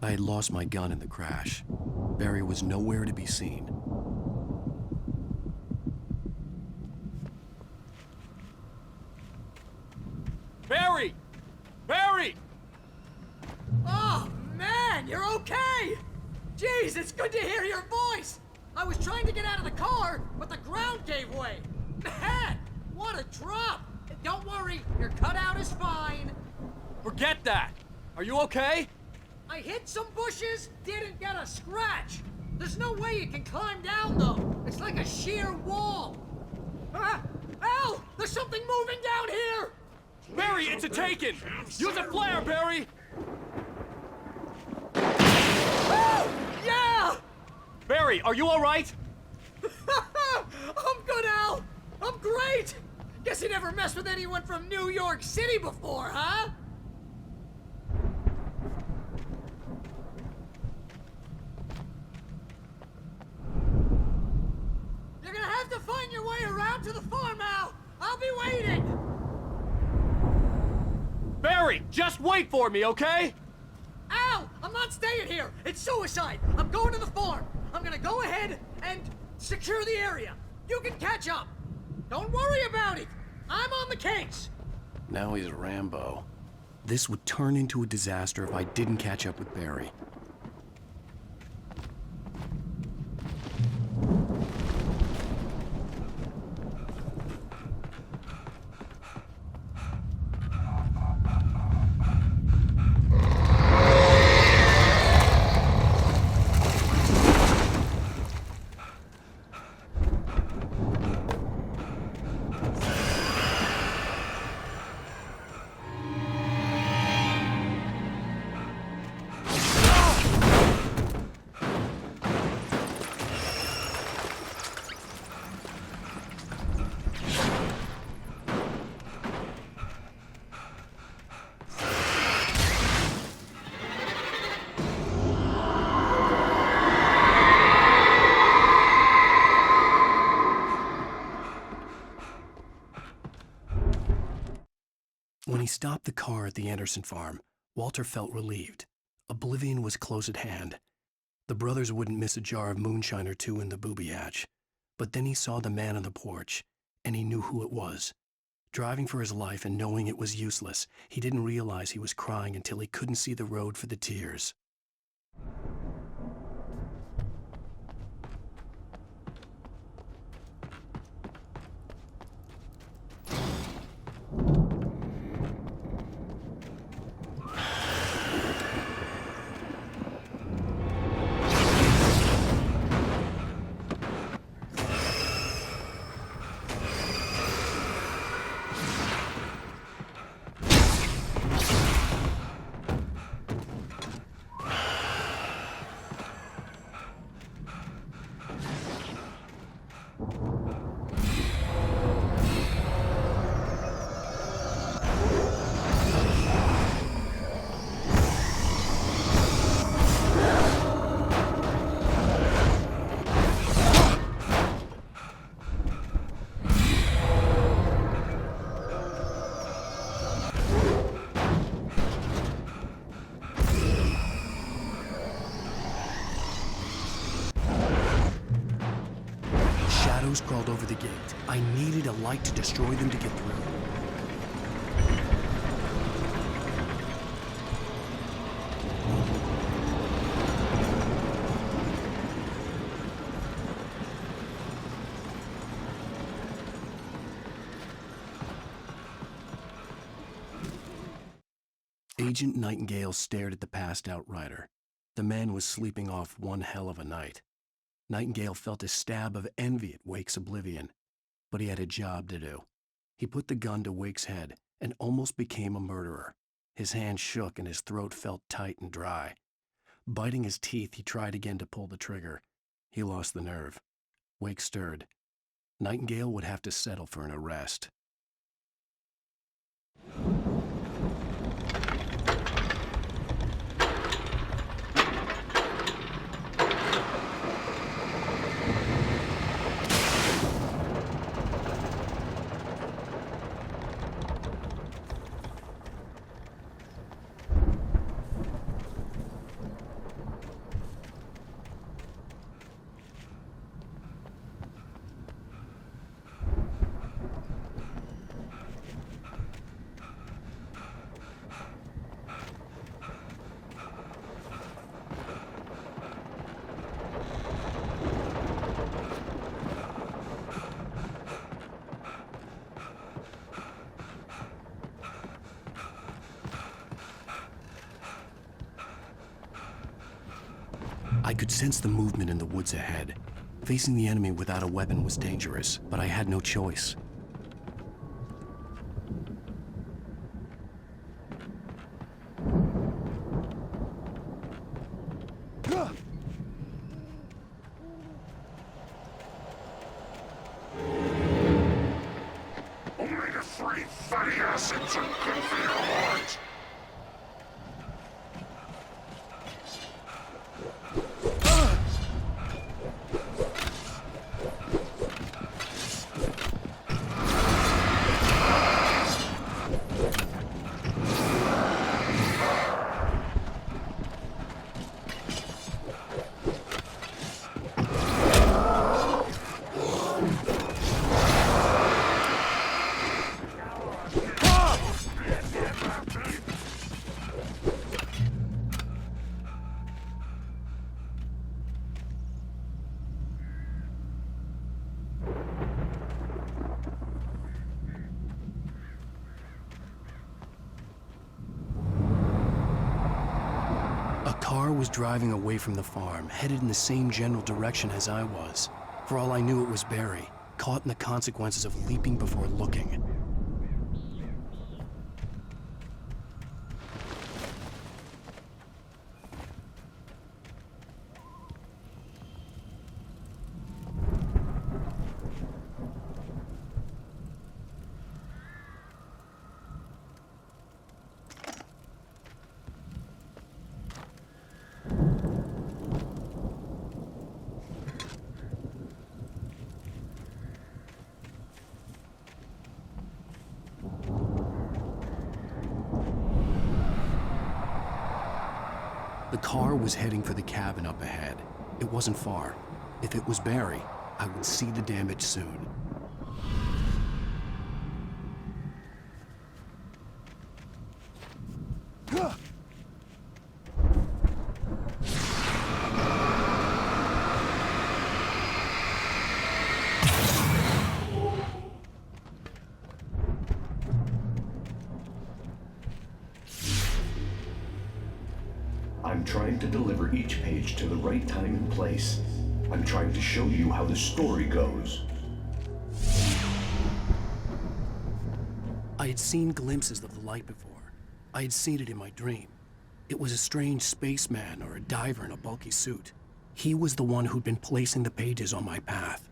I had lost my gun in the crash. Barry was nowhere to be seen. Barry! Barry! Oh, man, you're okay! Jeez, it's good to hear your voice! I was trying to get out of the car, but the ground gave way. Man, what a drop! Don't worry, your cutout is fine. Forget that! Are you okay? I hit some bushes, didn't get a scratch. There's no way you can climb down, though. It's like a sheer wall. Al, there's something moving down here! Barry, it's a taken! Use a flare, Barry! Yeah! Barry, are you alright? I'm good, Al! I'm great! Guess you never messed with anyone from New York City before, huh? You're gonna have to find your way around to the farm, Al! I'll be waiting! Barry, just wait for me, okay? Al! I'm not staying here! It's suicide! I'm going to the farm! I'm gonna go ahead and secure the area! You can catch up! Don't worry about it! I'm on the case! Now he's Rambo. This would turn into a disaster if I didn't catch up with Barry. When he stopped the car at the Anderson farm, Walter felt relieved. Oblivion was close at hand. The brothers wouldn't miss a jar of moonshine or two in the booby hatch. But then he saw the man on the porch, and he knew who it was. Driving for his life and knowing it was useless, he didn't realize he was crying until he couldn't see the road for the tears. Shadows crawled over the gate. I needed a light to destroy them to get through. Agent Nightingale stared at the passed-out rider. The man was sleeping off one hell of a night. Nightingale felt a stab of envy at Wake's oblivion, but he had a job to do. He put the gun to Wake's head and almost became a murderer. His hand shook and his throat felt tight and dry. Biting his teeth, he tried again to pull the trigger. He lost the nerve. Wake stirred. Nightingale would have to settle for an arrest. I could sense the movement in the woods ahead. Facing the enemy without a weapon was dangerous, but I had no choice. assassins are good for your heart. A car was driving away from the farm, headed in the same general direction as I was. For all I knew, it was Barry, caught in the consequences of leaping before looking. The car was heading for the cabin up ahead. It wasn't far. If it was Barry, I would see the damage soon. I'm trying to deliver each page to the right time and place. I'm trying to show you how the story goes. I had seen glimpses of the light before. I had seen it in my dream. It was a strange spaceman or a diver in a bulky suit. He was the one who'd been placing the pages on my path.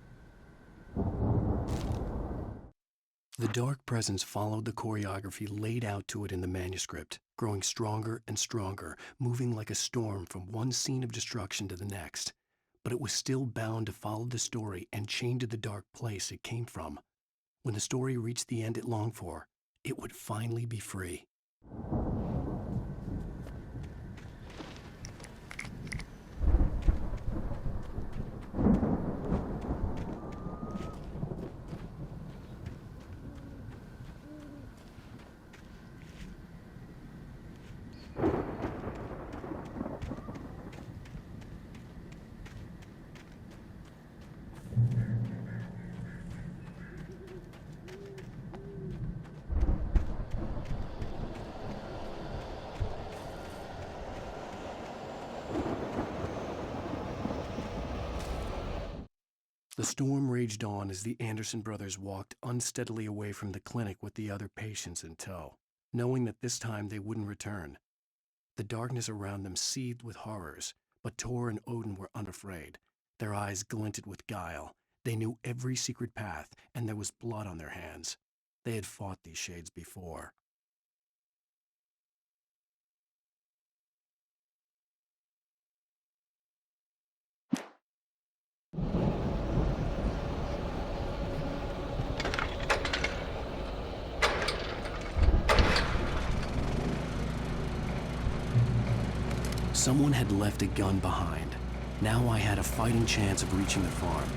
The dark presence followed the choreography laid out to it in the manuscript, growing stronger and stronger, moving like a storm from one scene of destruction to the next. But it was still bound to follow the story and chained to the dark place it came from. When the story reached the end it longed for, it would finally be free. The storm raged on as the Anderson brothers walked unsteadily away from the clinic with the other patients in tow, knowing that this time they wouldn't return. The darkness around them seethed with horrors, but Tor and Odin were unafraid. Their eyes glinted with guile. They knew every secret path, and there was blood on their hands. They had fought these shades before. Someone had left a gun behind. Now I had a fighting chance of reaching the farm.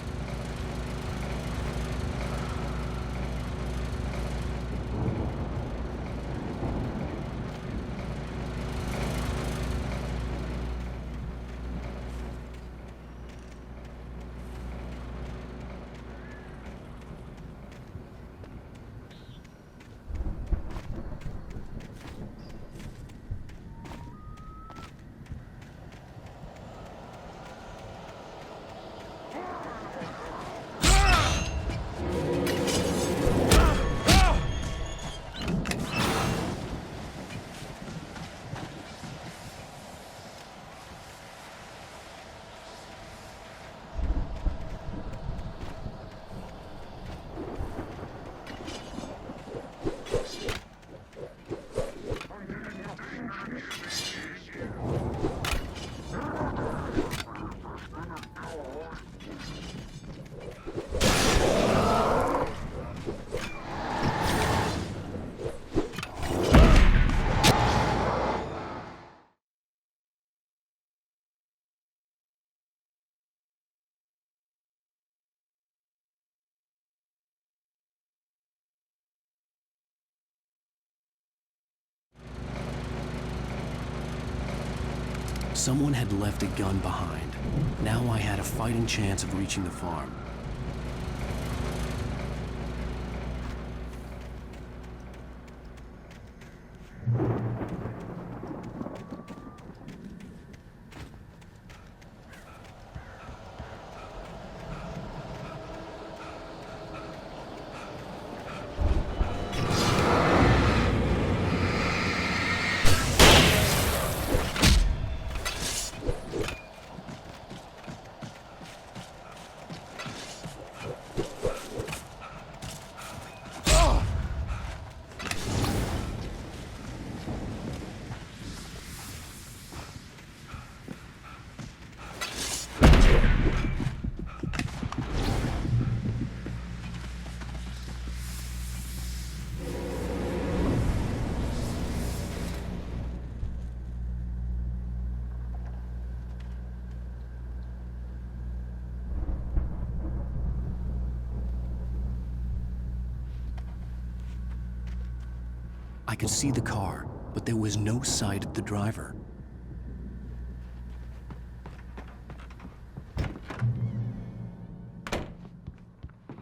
Someone had left a gun behind. Now I had a fighting chance of reaching the farm. I could see the car, but there was no sight of the driver.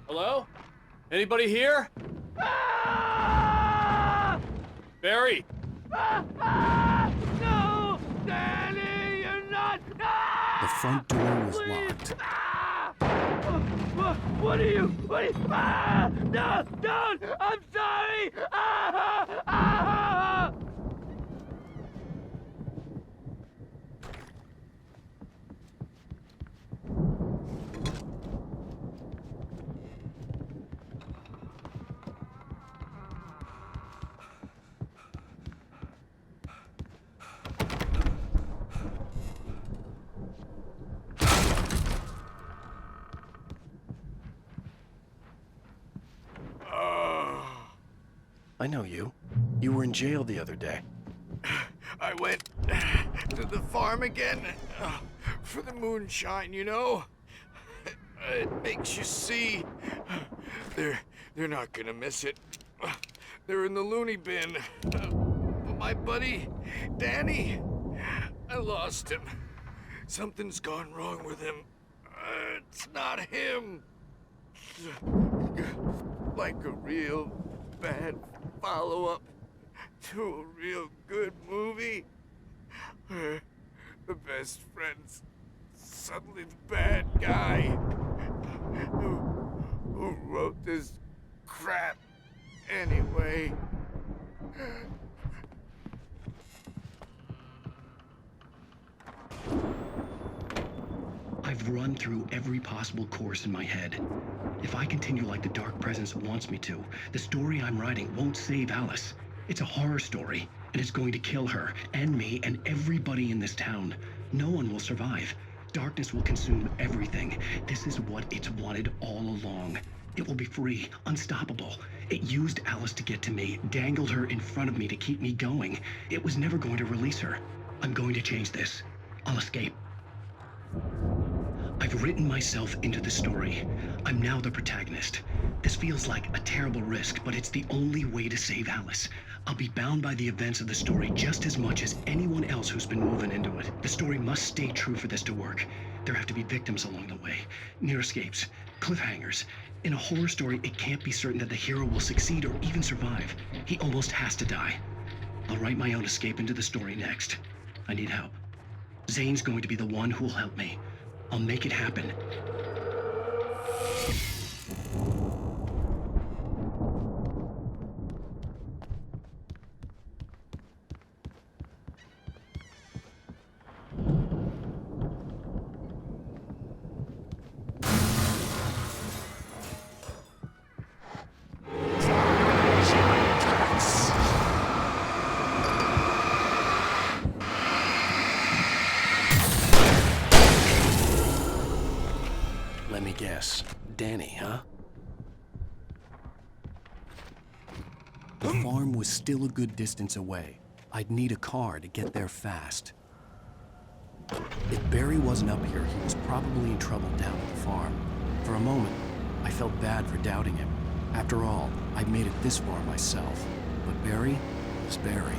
Hello? Anybody here? Barry! No! Danny, you're not! The front door was locked. What are you? What are you? No! Don't! I'm sorry! I know you. You were in jail the other day. I went to the farm again for the moonshine, you know? It makes you see. They're not gonna miss it. They're in the loony bin. But my buddy, Danny, I lost him. Something's gone wrong with him. It's not him. Like a real bad follow-up to a real good movie where the best friend's suddenly the bad guy who wrote this crap anyway. I've run through every possible course in my head. If I continue like the Dark Presence wants me to, the story I'm writing won't save Alice. It's a horror story, and it's going to kill her, and me, and everybody in this town. No one will survive. Darkness will consume everything. This is what it's wanted all along. It will be free, unstoppable. It used Alice to get to me, dangled her in front of me to keep me going. It was never going to release her. I'm going to change this. I'll escape. I've written myself into the story. I'm now the protagonist. This feels like a terrible risk, but it's the only way to save Alice. I'll be bound by the events of the story just as much as anyone else who's been woven into it. The story must stay true for this to work. There have to be victims along the way, near escapes, cliffhangers. In a horror story, it can't be certain that the hero will succeed or even survive. He almost has to die. I'll write my own escape into the story next. I need help. Zane's going to be the one who'll help me. I'll make it happen. Let me guess. Danny, huh? The farm was still a good distance away. I'd need a car to get there fast. If Barry wasn't up here, he was probably in trouble down at the farm. For a moment, I felt bad for doubting him. After all, I'd made it this far myself. But Barry was Barry.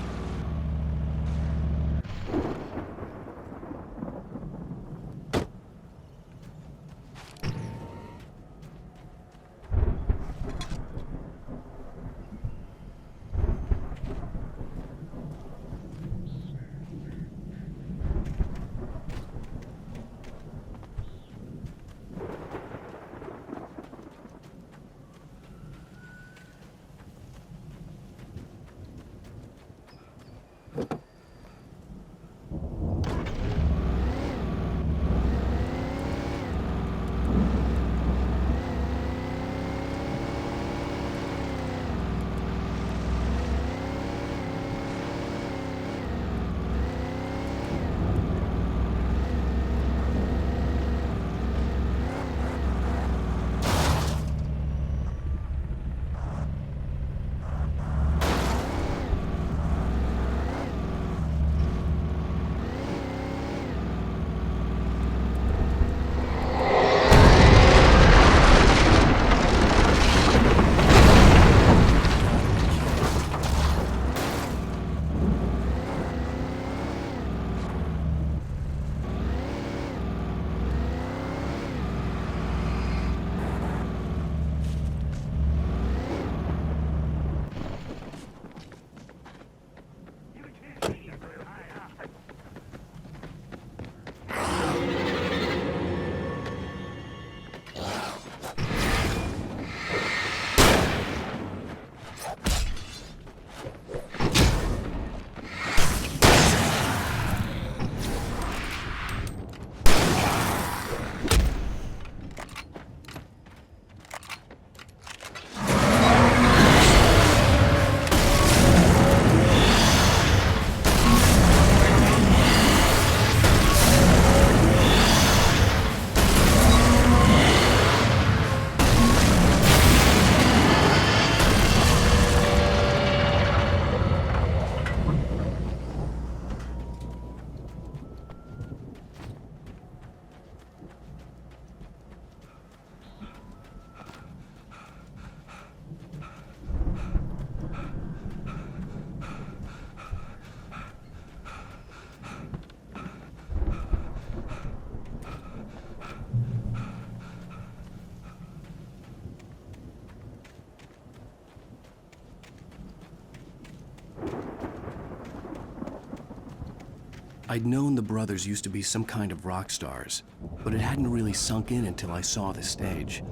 I'd known the brothers used to be some kind of rock stars, but it hadn't really sunk in until I saw the stage.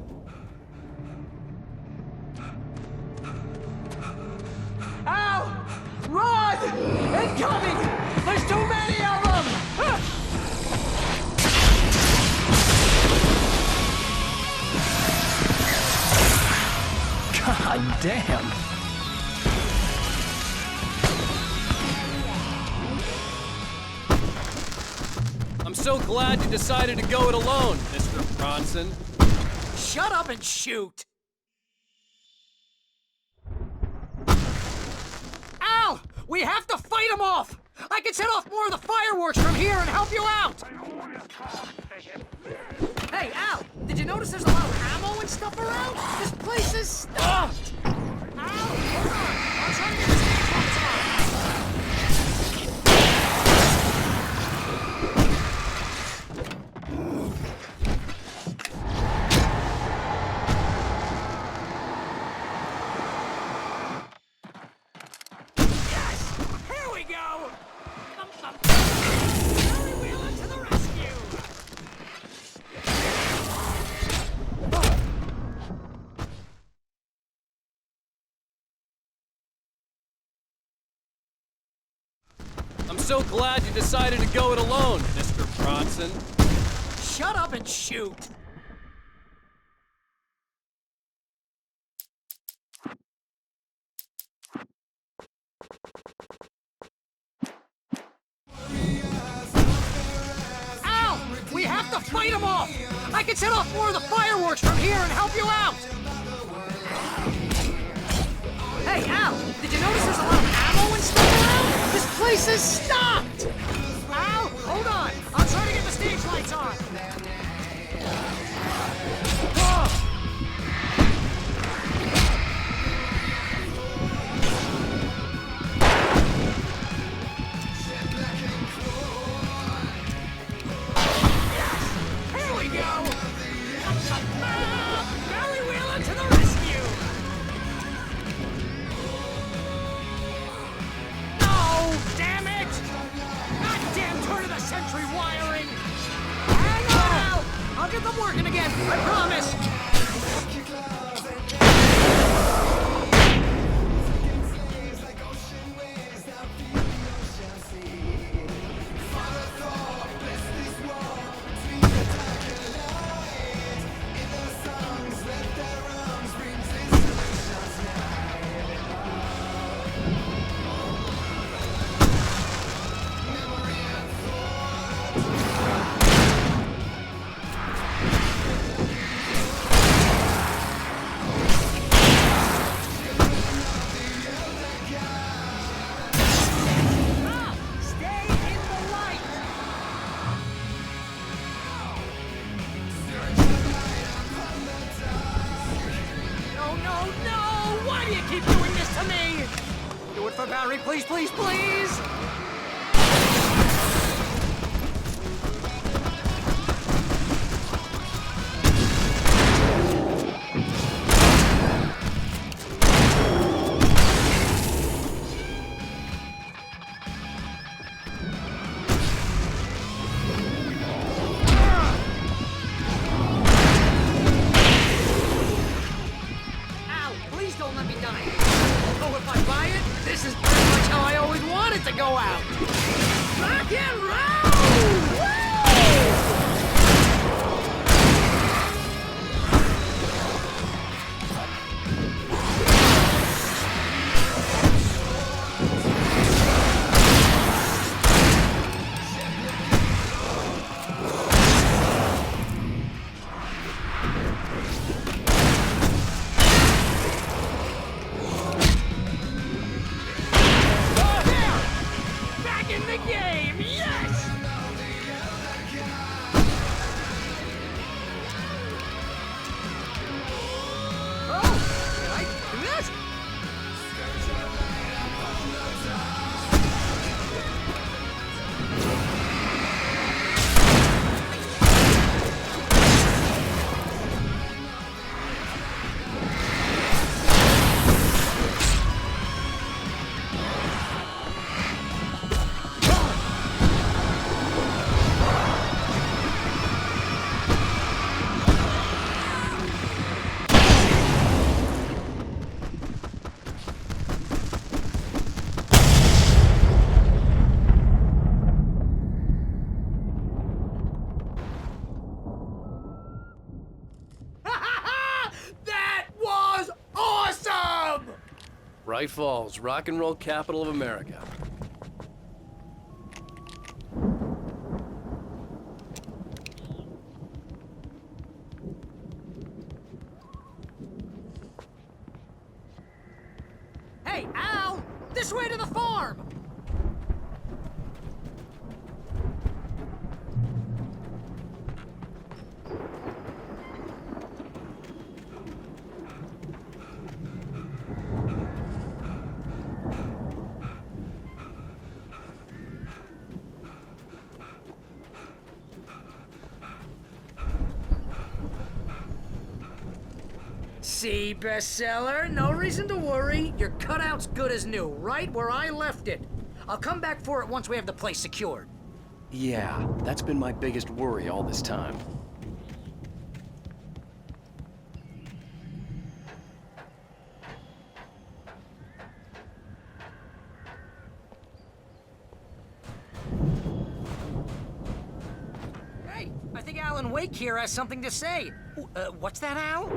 Ow! Run! Incoming! There's too many of them! God damn! I'm so glad you decided to go it alone, Mr. Bronson. Shut up and shoot! Al! We have to fight them off! I can set off more of the fireworks from here and help you out! Hey, Al! Did you notice there's a lot of ammo and stuff around? This place is stuffed! Al! Hold on! I'm trying to get the stage lights on! I'm so glad you decided to go it alone, Mr. Bronson. Shut up and shoot! Al! We have to fight them off! I can set off more of the fireworks from here and help you out! Hey, Al! Did you notice there's a lot of ammo and stuff around? This place is stocked! Al! Hold on! I'm trying to get the stage lights on! Here we go! Barry Wheeler to the rescue! No! Damn it! Goddamn turn of the century wiring! Hang on, Al! I'll get them working again, I promise! Keep doing this to me! Do it for Barry, please, please, please! Don't let me die. Oh, if I buy it, this is pretty much how I always wanted to go out. Bright Falls, rock and roll capital of America. Hey, Al! This way to the farm! See, bestseller? No reason to worry. Your cutout's good as new, right where I left it. I'll come back for it once we have the place secured. Yeah, that's been my biggest worry all this time. Hey, I think Alan Wake here has something to say. What's that, Al?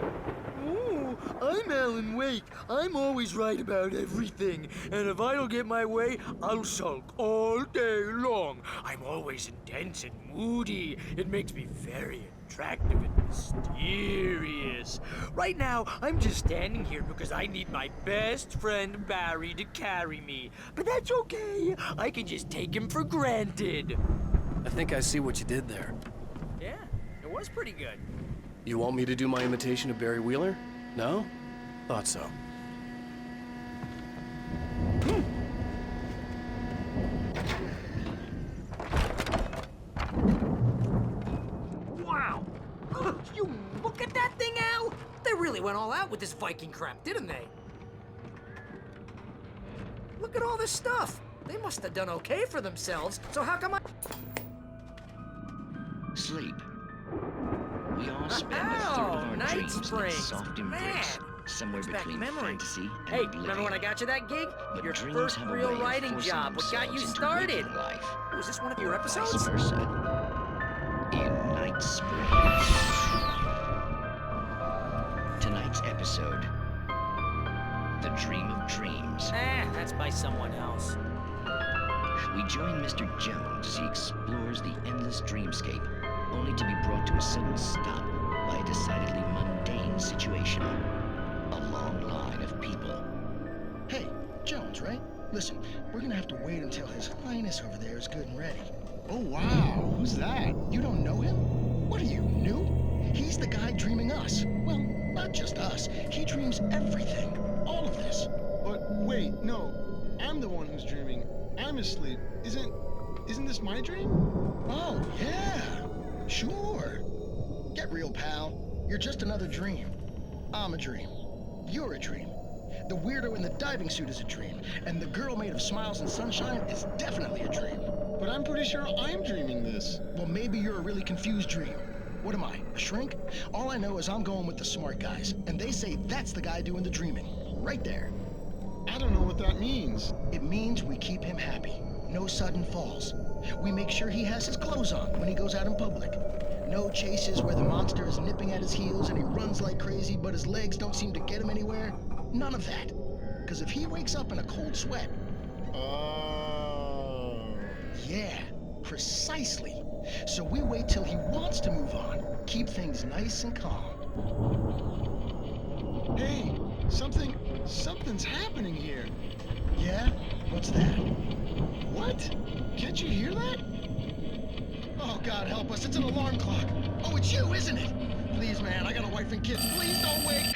Ooh, I'm Alan Wake. I'm always right about everything. And if I don't get my way, I'll sulk all day long. I'm always intense and moody. It makes me very attractive and mysterious. Right now, I'm just standing here because I need my best friend Barry to carry me. But that's okay. I can just take him for granted. I think I see what you did there. Yeah, it was pretty good. You want me to do my imitation of Barry Wheeler? No? Thought so. Wow! You look at that thing, Al! They really went all out with this Viking crap, didn't they? Look at all this stuff. They must have done okay for themselves, so how come I... Sleep. We all spend a third of our Night dreams in a Springs. soft embrace, Man. somewhere Brings back between memories. fantasy and Hey, oblivion. remember when I got you that gig? But Your dreams first have a real way of writing forcing job. What got you themselves into started? waking life. Was this one of your Vice episodes? versa. In Night Springs. Tonight's episode, The Dream of Dreams. That's by someone else. We join Mr. Jones as he explores the endless dreamscape, only to be brought to a sudden stop by a decidedly mundane situation. A long line of people. Hey, Jones, right? Listen, we're gonna have to wait until His Highness over there is good and ready. Oh, wow. Who's that? You don't know him? What are you, new? He's the guy dreaming us. Well, not just us. He dreams everything. All of this. But wait, no. I'm the one who's dreaming. I'm asleep. Isn't this my dream? Oh, yeah. Sure. Get real, pal. You're just another dream. I'm a dream. You're a dream. The weirdo in the diving suit is a dream. And the girl made of smiles and sunshine is definitely a dream. But I'm pretty sure I'm dreaming this. Well, maybe you're a really confused dream. What am I, a shrink? All I know is I'm going with the smart guys. And they say that's the guy doing the dreaming. Right there. I don't know what that means. It means we keep him happy. No sudden falls. We make sure he has his clothes on when he goes out in public. No chases where the monster is nipping at his heels and he runs like crazy, but his legs don't seem to get him anywhere. None of that. Because if he wakes up in a cold sweat... Oh... Yeah, precisely. So we wait till he wants to move on. Keep things nice and calm. Hey, something's happening here. Yeah? What's that? What? Can't you hear that? Oh, God help us, it's an alarm clock. Oh, it's you, isn't it? Please, man, I got a wife and kids. Please don't wake.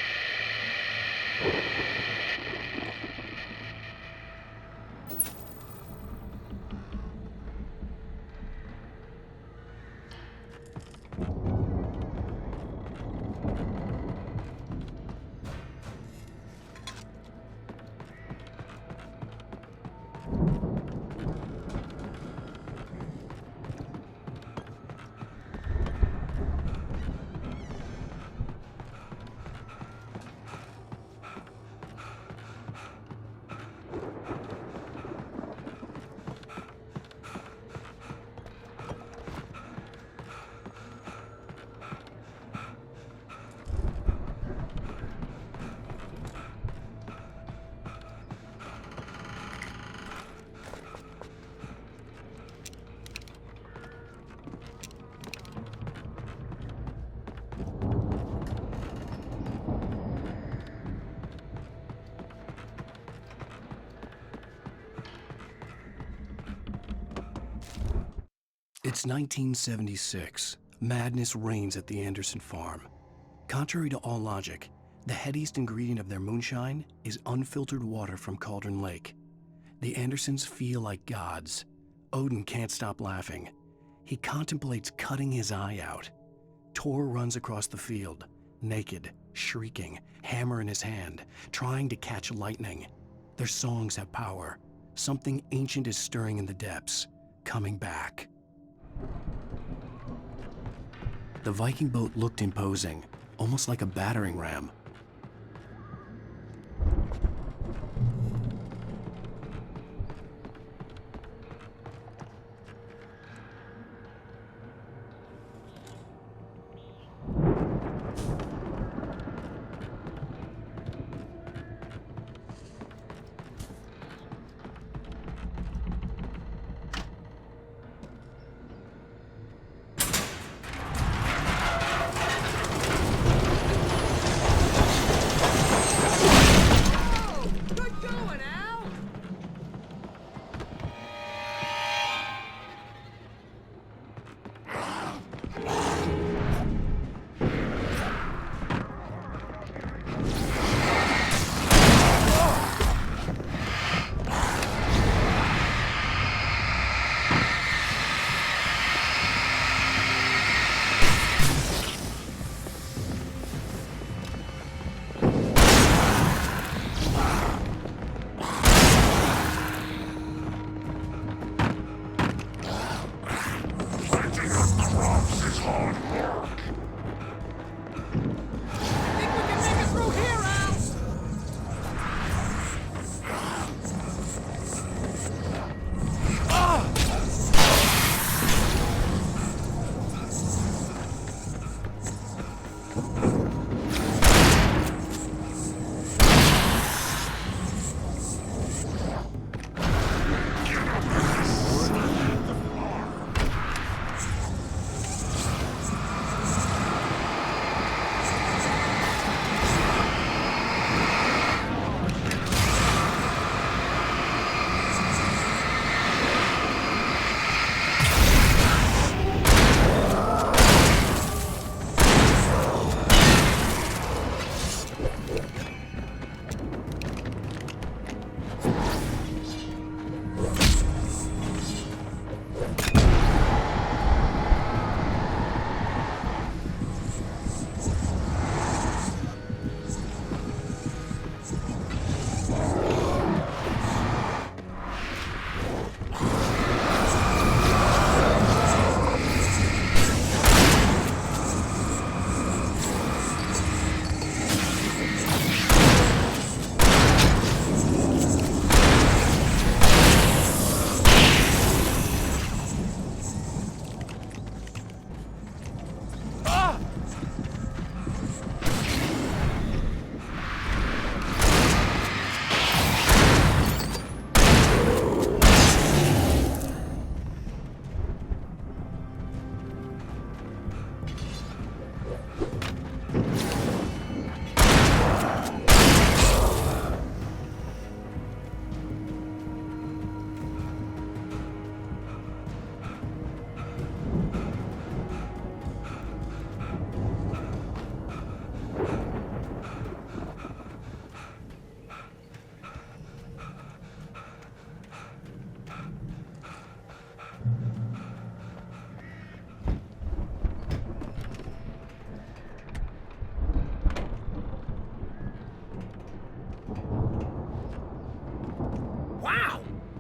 It's 1976. Madness reigns at the Anderson farm. Contrary to all logic, the headiest ingredient of their moonshine is unfiltered water from Cauldron Lake. The Andersons feel like gods. Odin can't stop laughing. He contemplates cutting his eye out. Tor runs across the field, naked, shrieking, hammer in his hand, trying to catch lightning. Their songs have power. Something ancient is stirring in the depths, coming back. The Viking boat looked imposing, almost like a battering ram.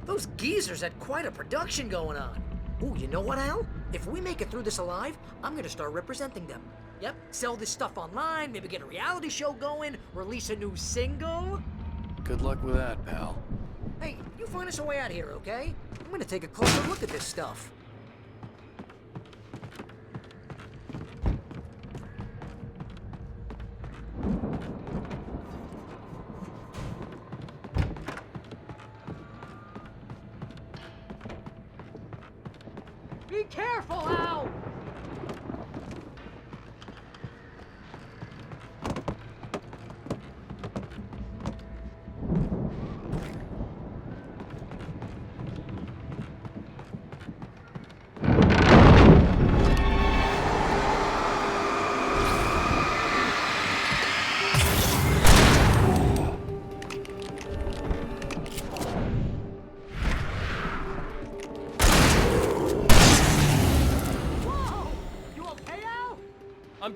Those geezers had quite a production going on. Ooh, you know what, Al? If we make it through this alive, I'm gonna start representing them. Yep, sell this stuff online, maybe get a reality show going, release a new single. Good luck with that, pal. Hey, you find us a way out of here, okay? I'm gonna take a closer look at this stuff. Be careful, Al!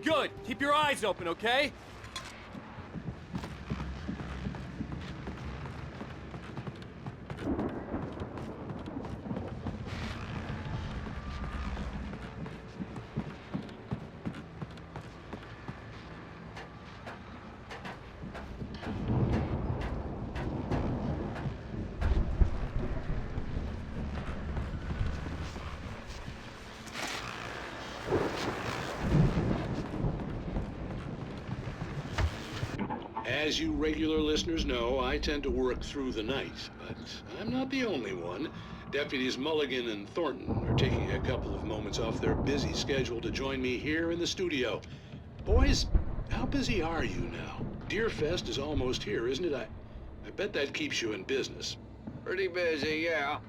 good. Keep your eyes open, okay? As you regular listeners know, I tend to work through the night, but I'm not the only one. Deputies Mulligan and Thornton are taking a couple of moments off their busy schedule to join me here in the studio. Boys, how busy are you now? Deerfest is almost here, isn't it? I bet that keeps you in business. Pretty busy, yeah.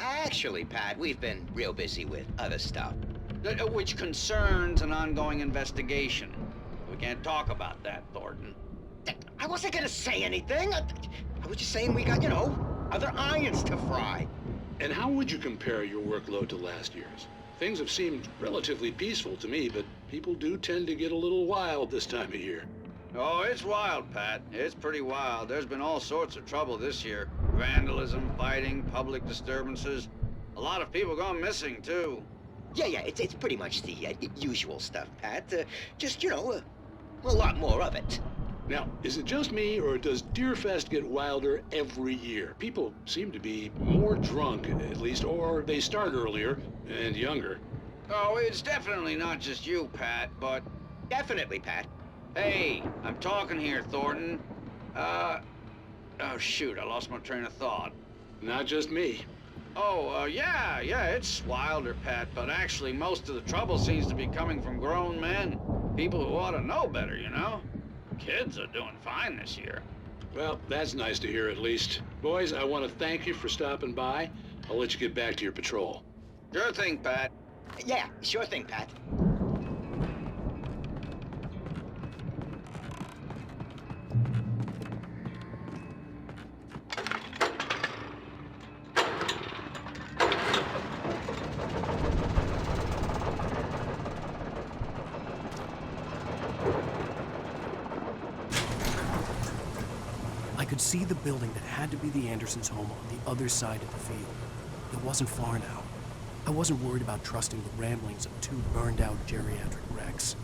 Actually, Pat, we've been real busy with other stuff, which concerns an ongoing investigation. We can't talk about that, Thornton. I wasn't gonna say anything. I was just saying we got, other irons to fry. And how would you compare your workload to last year's? Things have seemed relatively peaceful to me, but people do tend to get a little wild this time of year. Oh, it's wild, Pat. It's pretty wild. There's been all sorts of trouble this year. Vandalism, fighting, public disturbances. A lot of people gone missing, too. Yeah, it's pretty much the usual stuff, Pat. Just, a lot more of it. Now, is it just me, or does Deerfest get wilder every year? People seem to be more drunk, at least, or they start earlier and younger. Oh, it's definitely not just you, Pat, but... Definitely, Pat. Hey, I'm talking here, Thornton. Oh, shoot, I lost my train of thought. Not just me. Oh, yeah, it's wilder, Pat, but actually most of the trouble seems to be coming from grown men. People who ought to know better, Kids are doing fine this year. Well, that's nice to hear at least. Boys, I want to thank you for stopping by. I'll let you get back to your patrol. Sure thing, Pat. Yeah, sure thing, Pat. I could see the building that had to be the Andersons' home on the other side of the field. It wasn't far now. I wasn't worried about trusting the ramblings of two burned-out geriatric wrecks.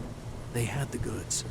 They had the goods.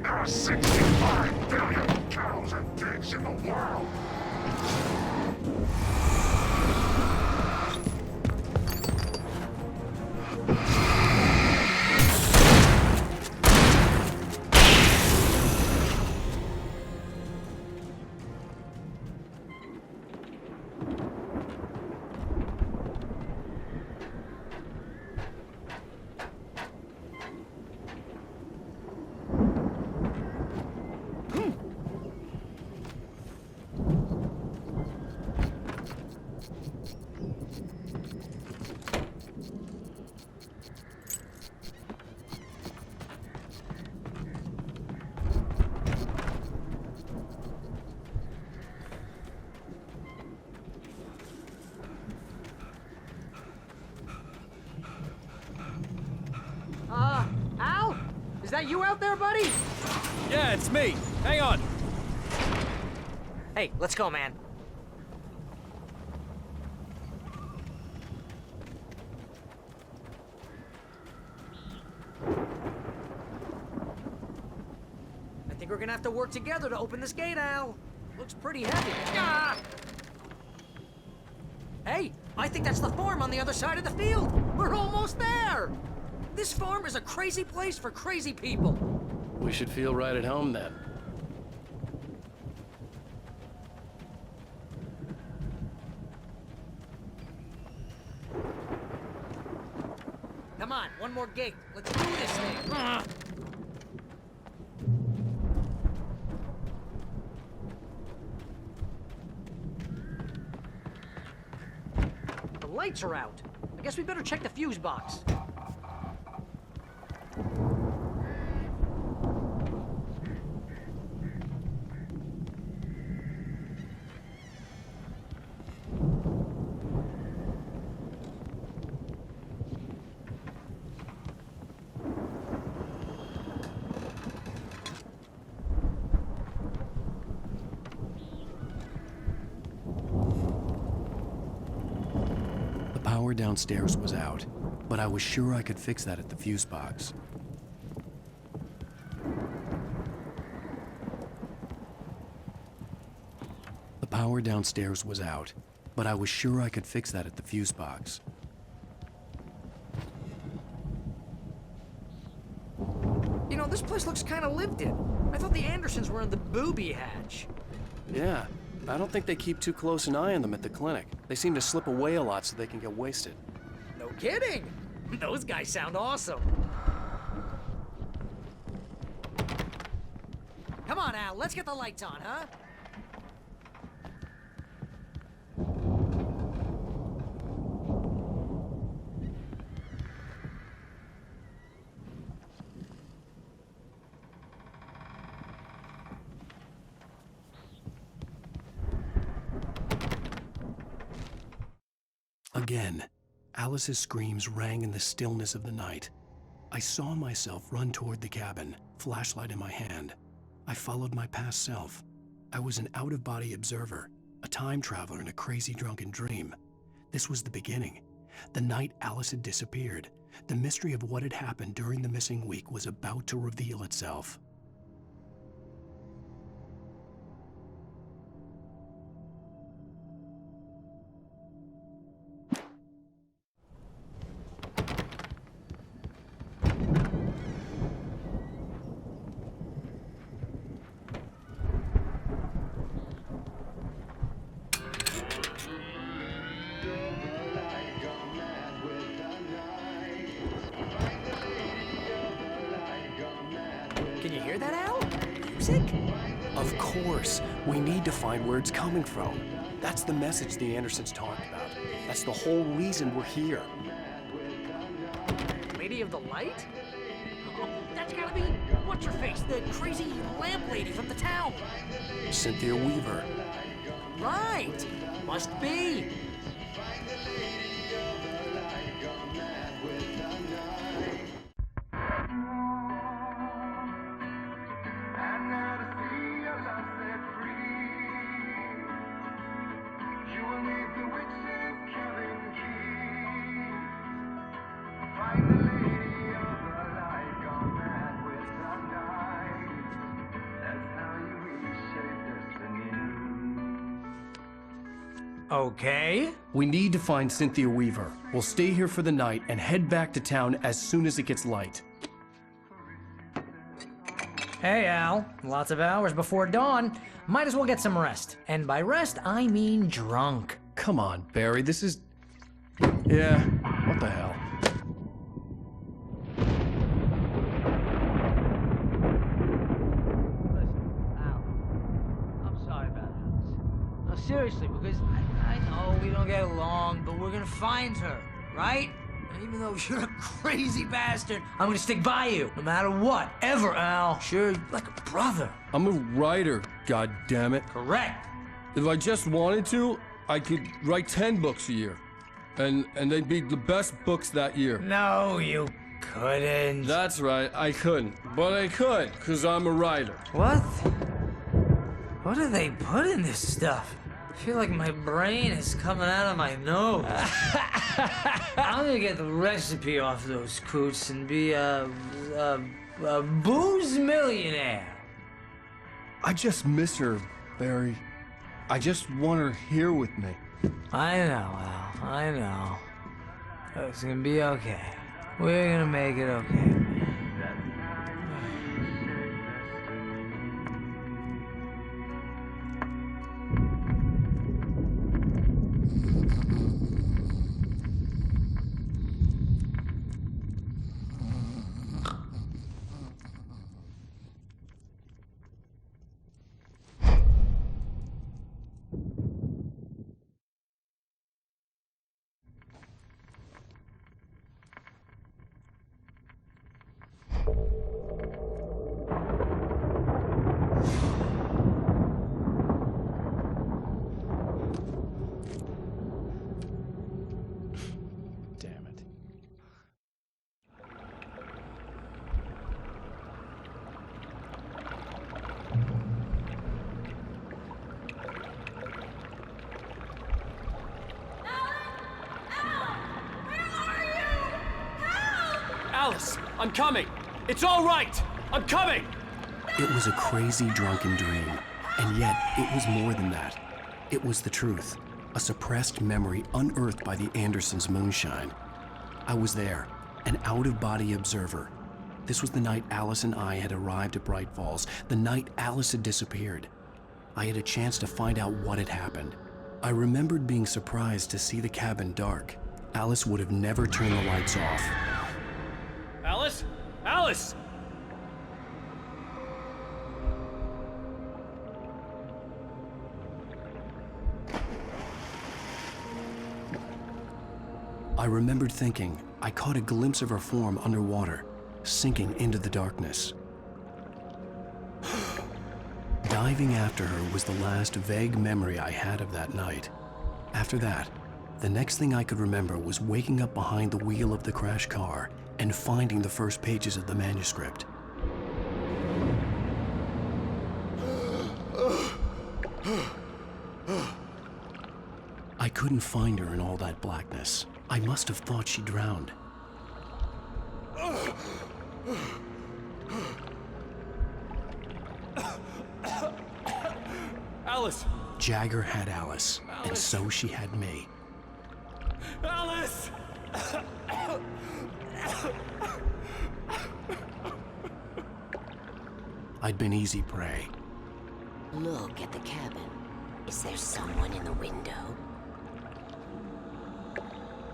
There are 65 billion cows and pigs in the world. Is that you out there, buddy? Yeah, it's me. Hang on. Hey, let's go, man. I think we're gonna have to work together to open this gate, Al. Looks pretty heavy. Ah! Hey, I think that's the farm on the other side of the field. We're almost there. This farm is a crazy place for crazy people. We should feel right at home then. Come on, one more gate. Let's do this thing. Ah! The lights are out. I guess we better check the fuse box. The power downstairs was out, but I was sure I could fix that at the fuse box. The power downstairs was out, but I was sure I could fix that at the fuse box. You know, this place looks kind of lived in. I thought the Andersons were in the booby hatch. Yeah, I don't think they keep too close an eye on them at the clinic. They seem to slip away a lot so they can get wasted. No kidding. Those guys sound awesome. Come on, Al, let's get the lights on, huh? Again, Alice's screams rang in the stillness of the night. I saw myself run toward the cabin, flashlight in my hand. I followed my past self. I was an out-of-body observer, a time traveler in a crazy drunken dream. This was the beginning. The night Alice had disappeared. The mystery of what had happened during the missing week was about to reveal itself. Can you hear that, Al? Music? Of course. We need to find where it's coming from. That's the message the Andersons talked about. That's the whole reason we're here. Lady of the Light? Oh, that's gotta be what's-her-face, the crazy lamp lady from the town. Cynthia Weaver. Right. Must be. Okay. We need to find Cynthia Weaver. We'll stay here for the night and head back to town as soon as it gets light. Hey, Al. Lots of hours before dawn. Might as well get some rest. And by rest, I mean drunk. Come on, Barry, this is... Yeah, what the hell? Seriously, because I know we don't get along, but we're gonna find her, right? And even though you're a crazy bastard, I'm gonna stick by you, no matter what, ever, Al. Sure, like a brother. I'm a writer, goddammit. Correct. If I just wanted to, I could write 10 books a year. And they'd be the best books that year. No, you couldn't. That's right, I couldn't. But I could, because I'm a writer. What? What do they put in this stuff? I feel like my brain is coming out of my nose. I'm gonna get the recipe off those coots and be a booze millionaire. I just miss her, Barry. I just want her here with me. I know, Al. I know. It's gonna be okay. We're gonna make it okay. Damn it. Alice, I'm coming. It's all right. I'm coming. It was a crazy drunken dream, and yet it was more than that. It was the truth, a suppressed memory unearthed by the Andersons' moonshine. I was there, an out-of-body observer. This was the night Alice and I had arrived at Bright Falls, the night Alice had disappeared. I had a chance to find out what had happened. I remembered being surprised to see the cabin dark. Alice would have never turned the lights off. Alice? Alice! I remembered thinking I caught a glimpse of her form underwater, sinking into the darkness. Diving after her was the last vague memory I had of that night. After that, the next thing I could remember was waking up behind the wheel of the crashed car and finding the first pages of the manuscript. I couldn't find her in all that blackness. I must have thought she drowned. Alice! Jagger had Alice, and so she had me. Alice! I'd been easy prey. Look at the cabin. Is there someone in the window?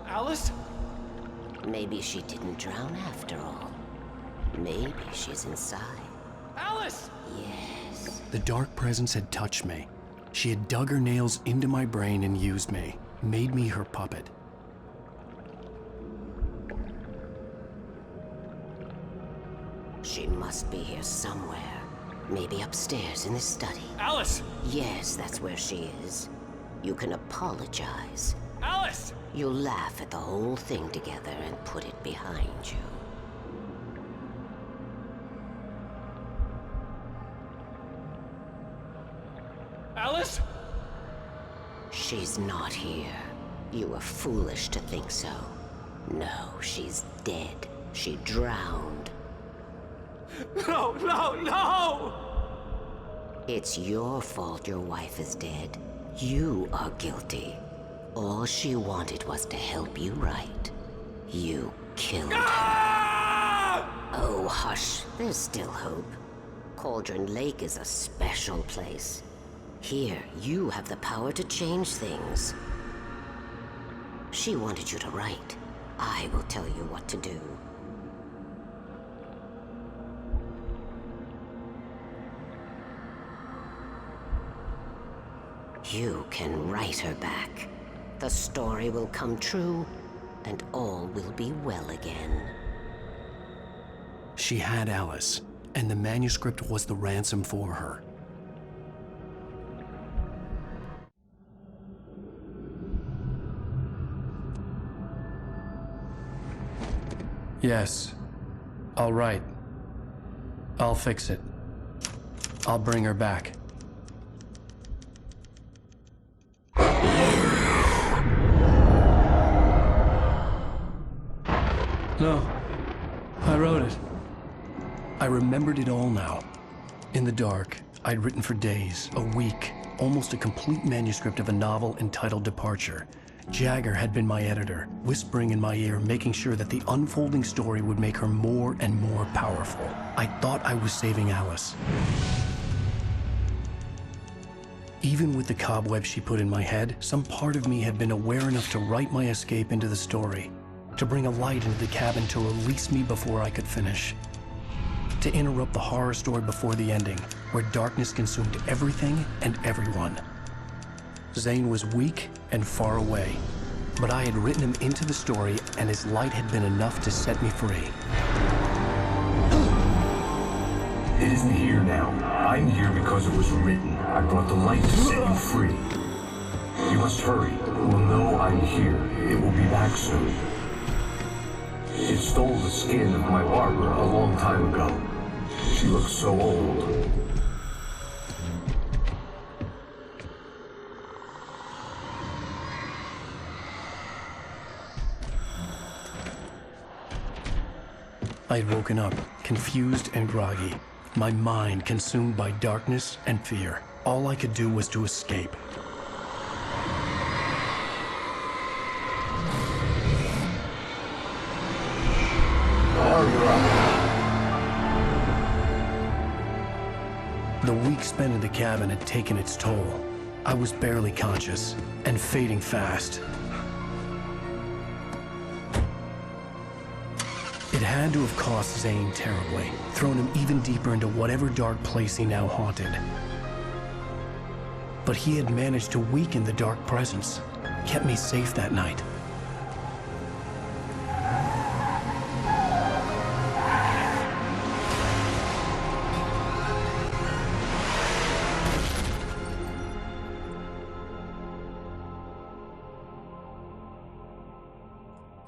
Alice? Maybe she didn't drown after all. Maybe she's inside. Alice! Yes. The dark presence had touched me. She had dug her nails into my brain and used me, made me her puppet. She must be here somewhere. Maybe upstairs in the study. Alice! Yes, that's where she is. You can apologize. Alice! You'll laugh at the whole thing together and put it behind you. Alice? She's not here. You were foolish to think so. No, she's dead. She drowned. No, no, no! It's your fault your wife is dead. You are guilty. All she wanted was to help you right. You killed her. Oh, hush. There's still hope. Cauldron Lake is a special place. Here, you have the power to change things. She wanted you to write. I will tell you what to do. You can write her back. The story will come true, and all will be well again. She had Alice, and the manuscript was the ransom for her. Yes. All right. I'll fix it. I'll bring her back. No. I wrote it. I remembered it all now. In the dark, I'd written for days, a week, almost a complete manuscript of a novel entitled Departure. Jagger had been my editor, whispering in my ear, making sure that the unfolding story would make her more and more powerful. I thought I was saving Alice. Even with the cobweb she put in my head, some part of me had been aware enough to write my escape into the story, to bring a light into the cabin to release me before I could finish, to interrupt the horror story before the ending, where darkness consumed everything and everyone. Zane was weak and far away, but I had written him into the story, and his light had been enough to set me free. It isn't here now. I'm here because it was written. I brought the light to set you free. You must hurry. It will know I'm here. It will be back soon. It stole the skin of my Barbara a long time ago. She looks so old. I had woken up, confused and groggy, my mind consumed by darkness and fear. All I could do was to escape. The week spent in the cabin had taken its toll. I was barely conscious, and fading fast. It had to have cost Zane terribly, thrown him even deeper into whatever dark place he now haunted. But he had managed to weaken the dark presence, kept me safe that night.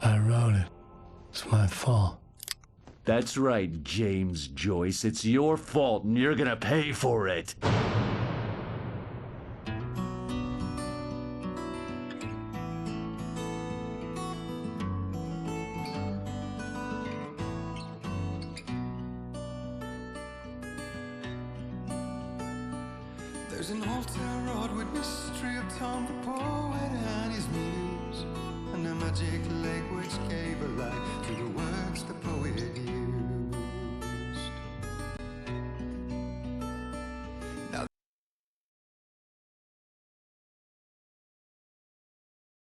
I wrote it. It's my fault. That's right, James Joyce. It's your fault, and you're gonna pay for it. There's an old town road with mystery of Tom the poet and his muse, and a magic lake which gave a light to the words the poet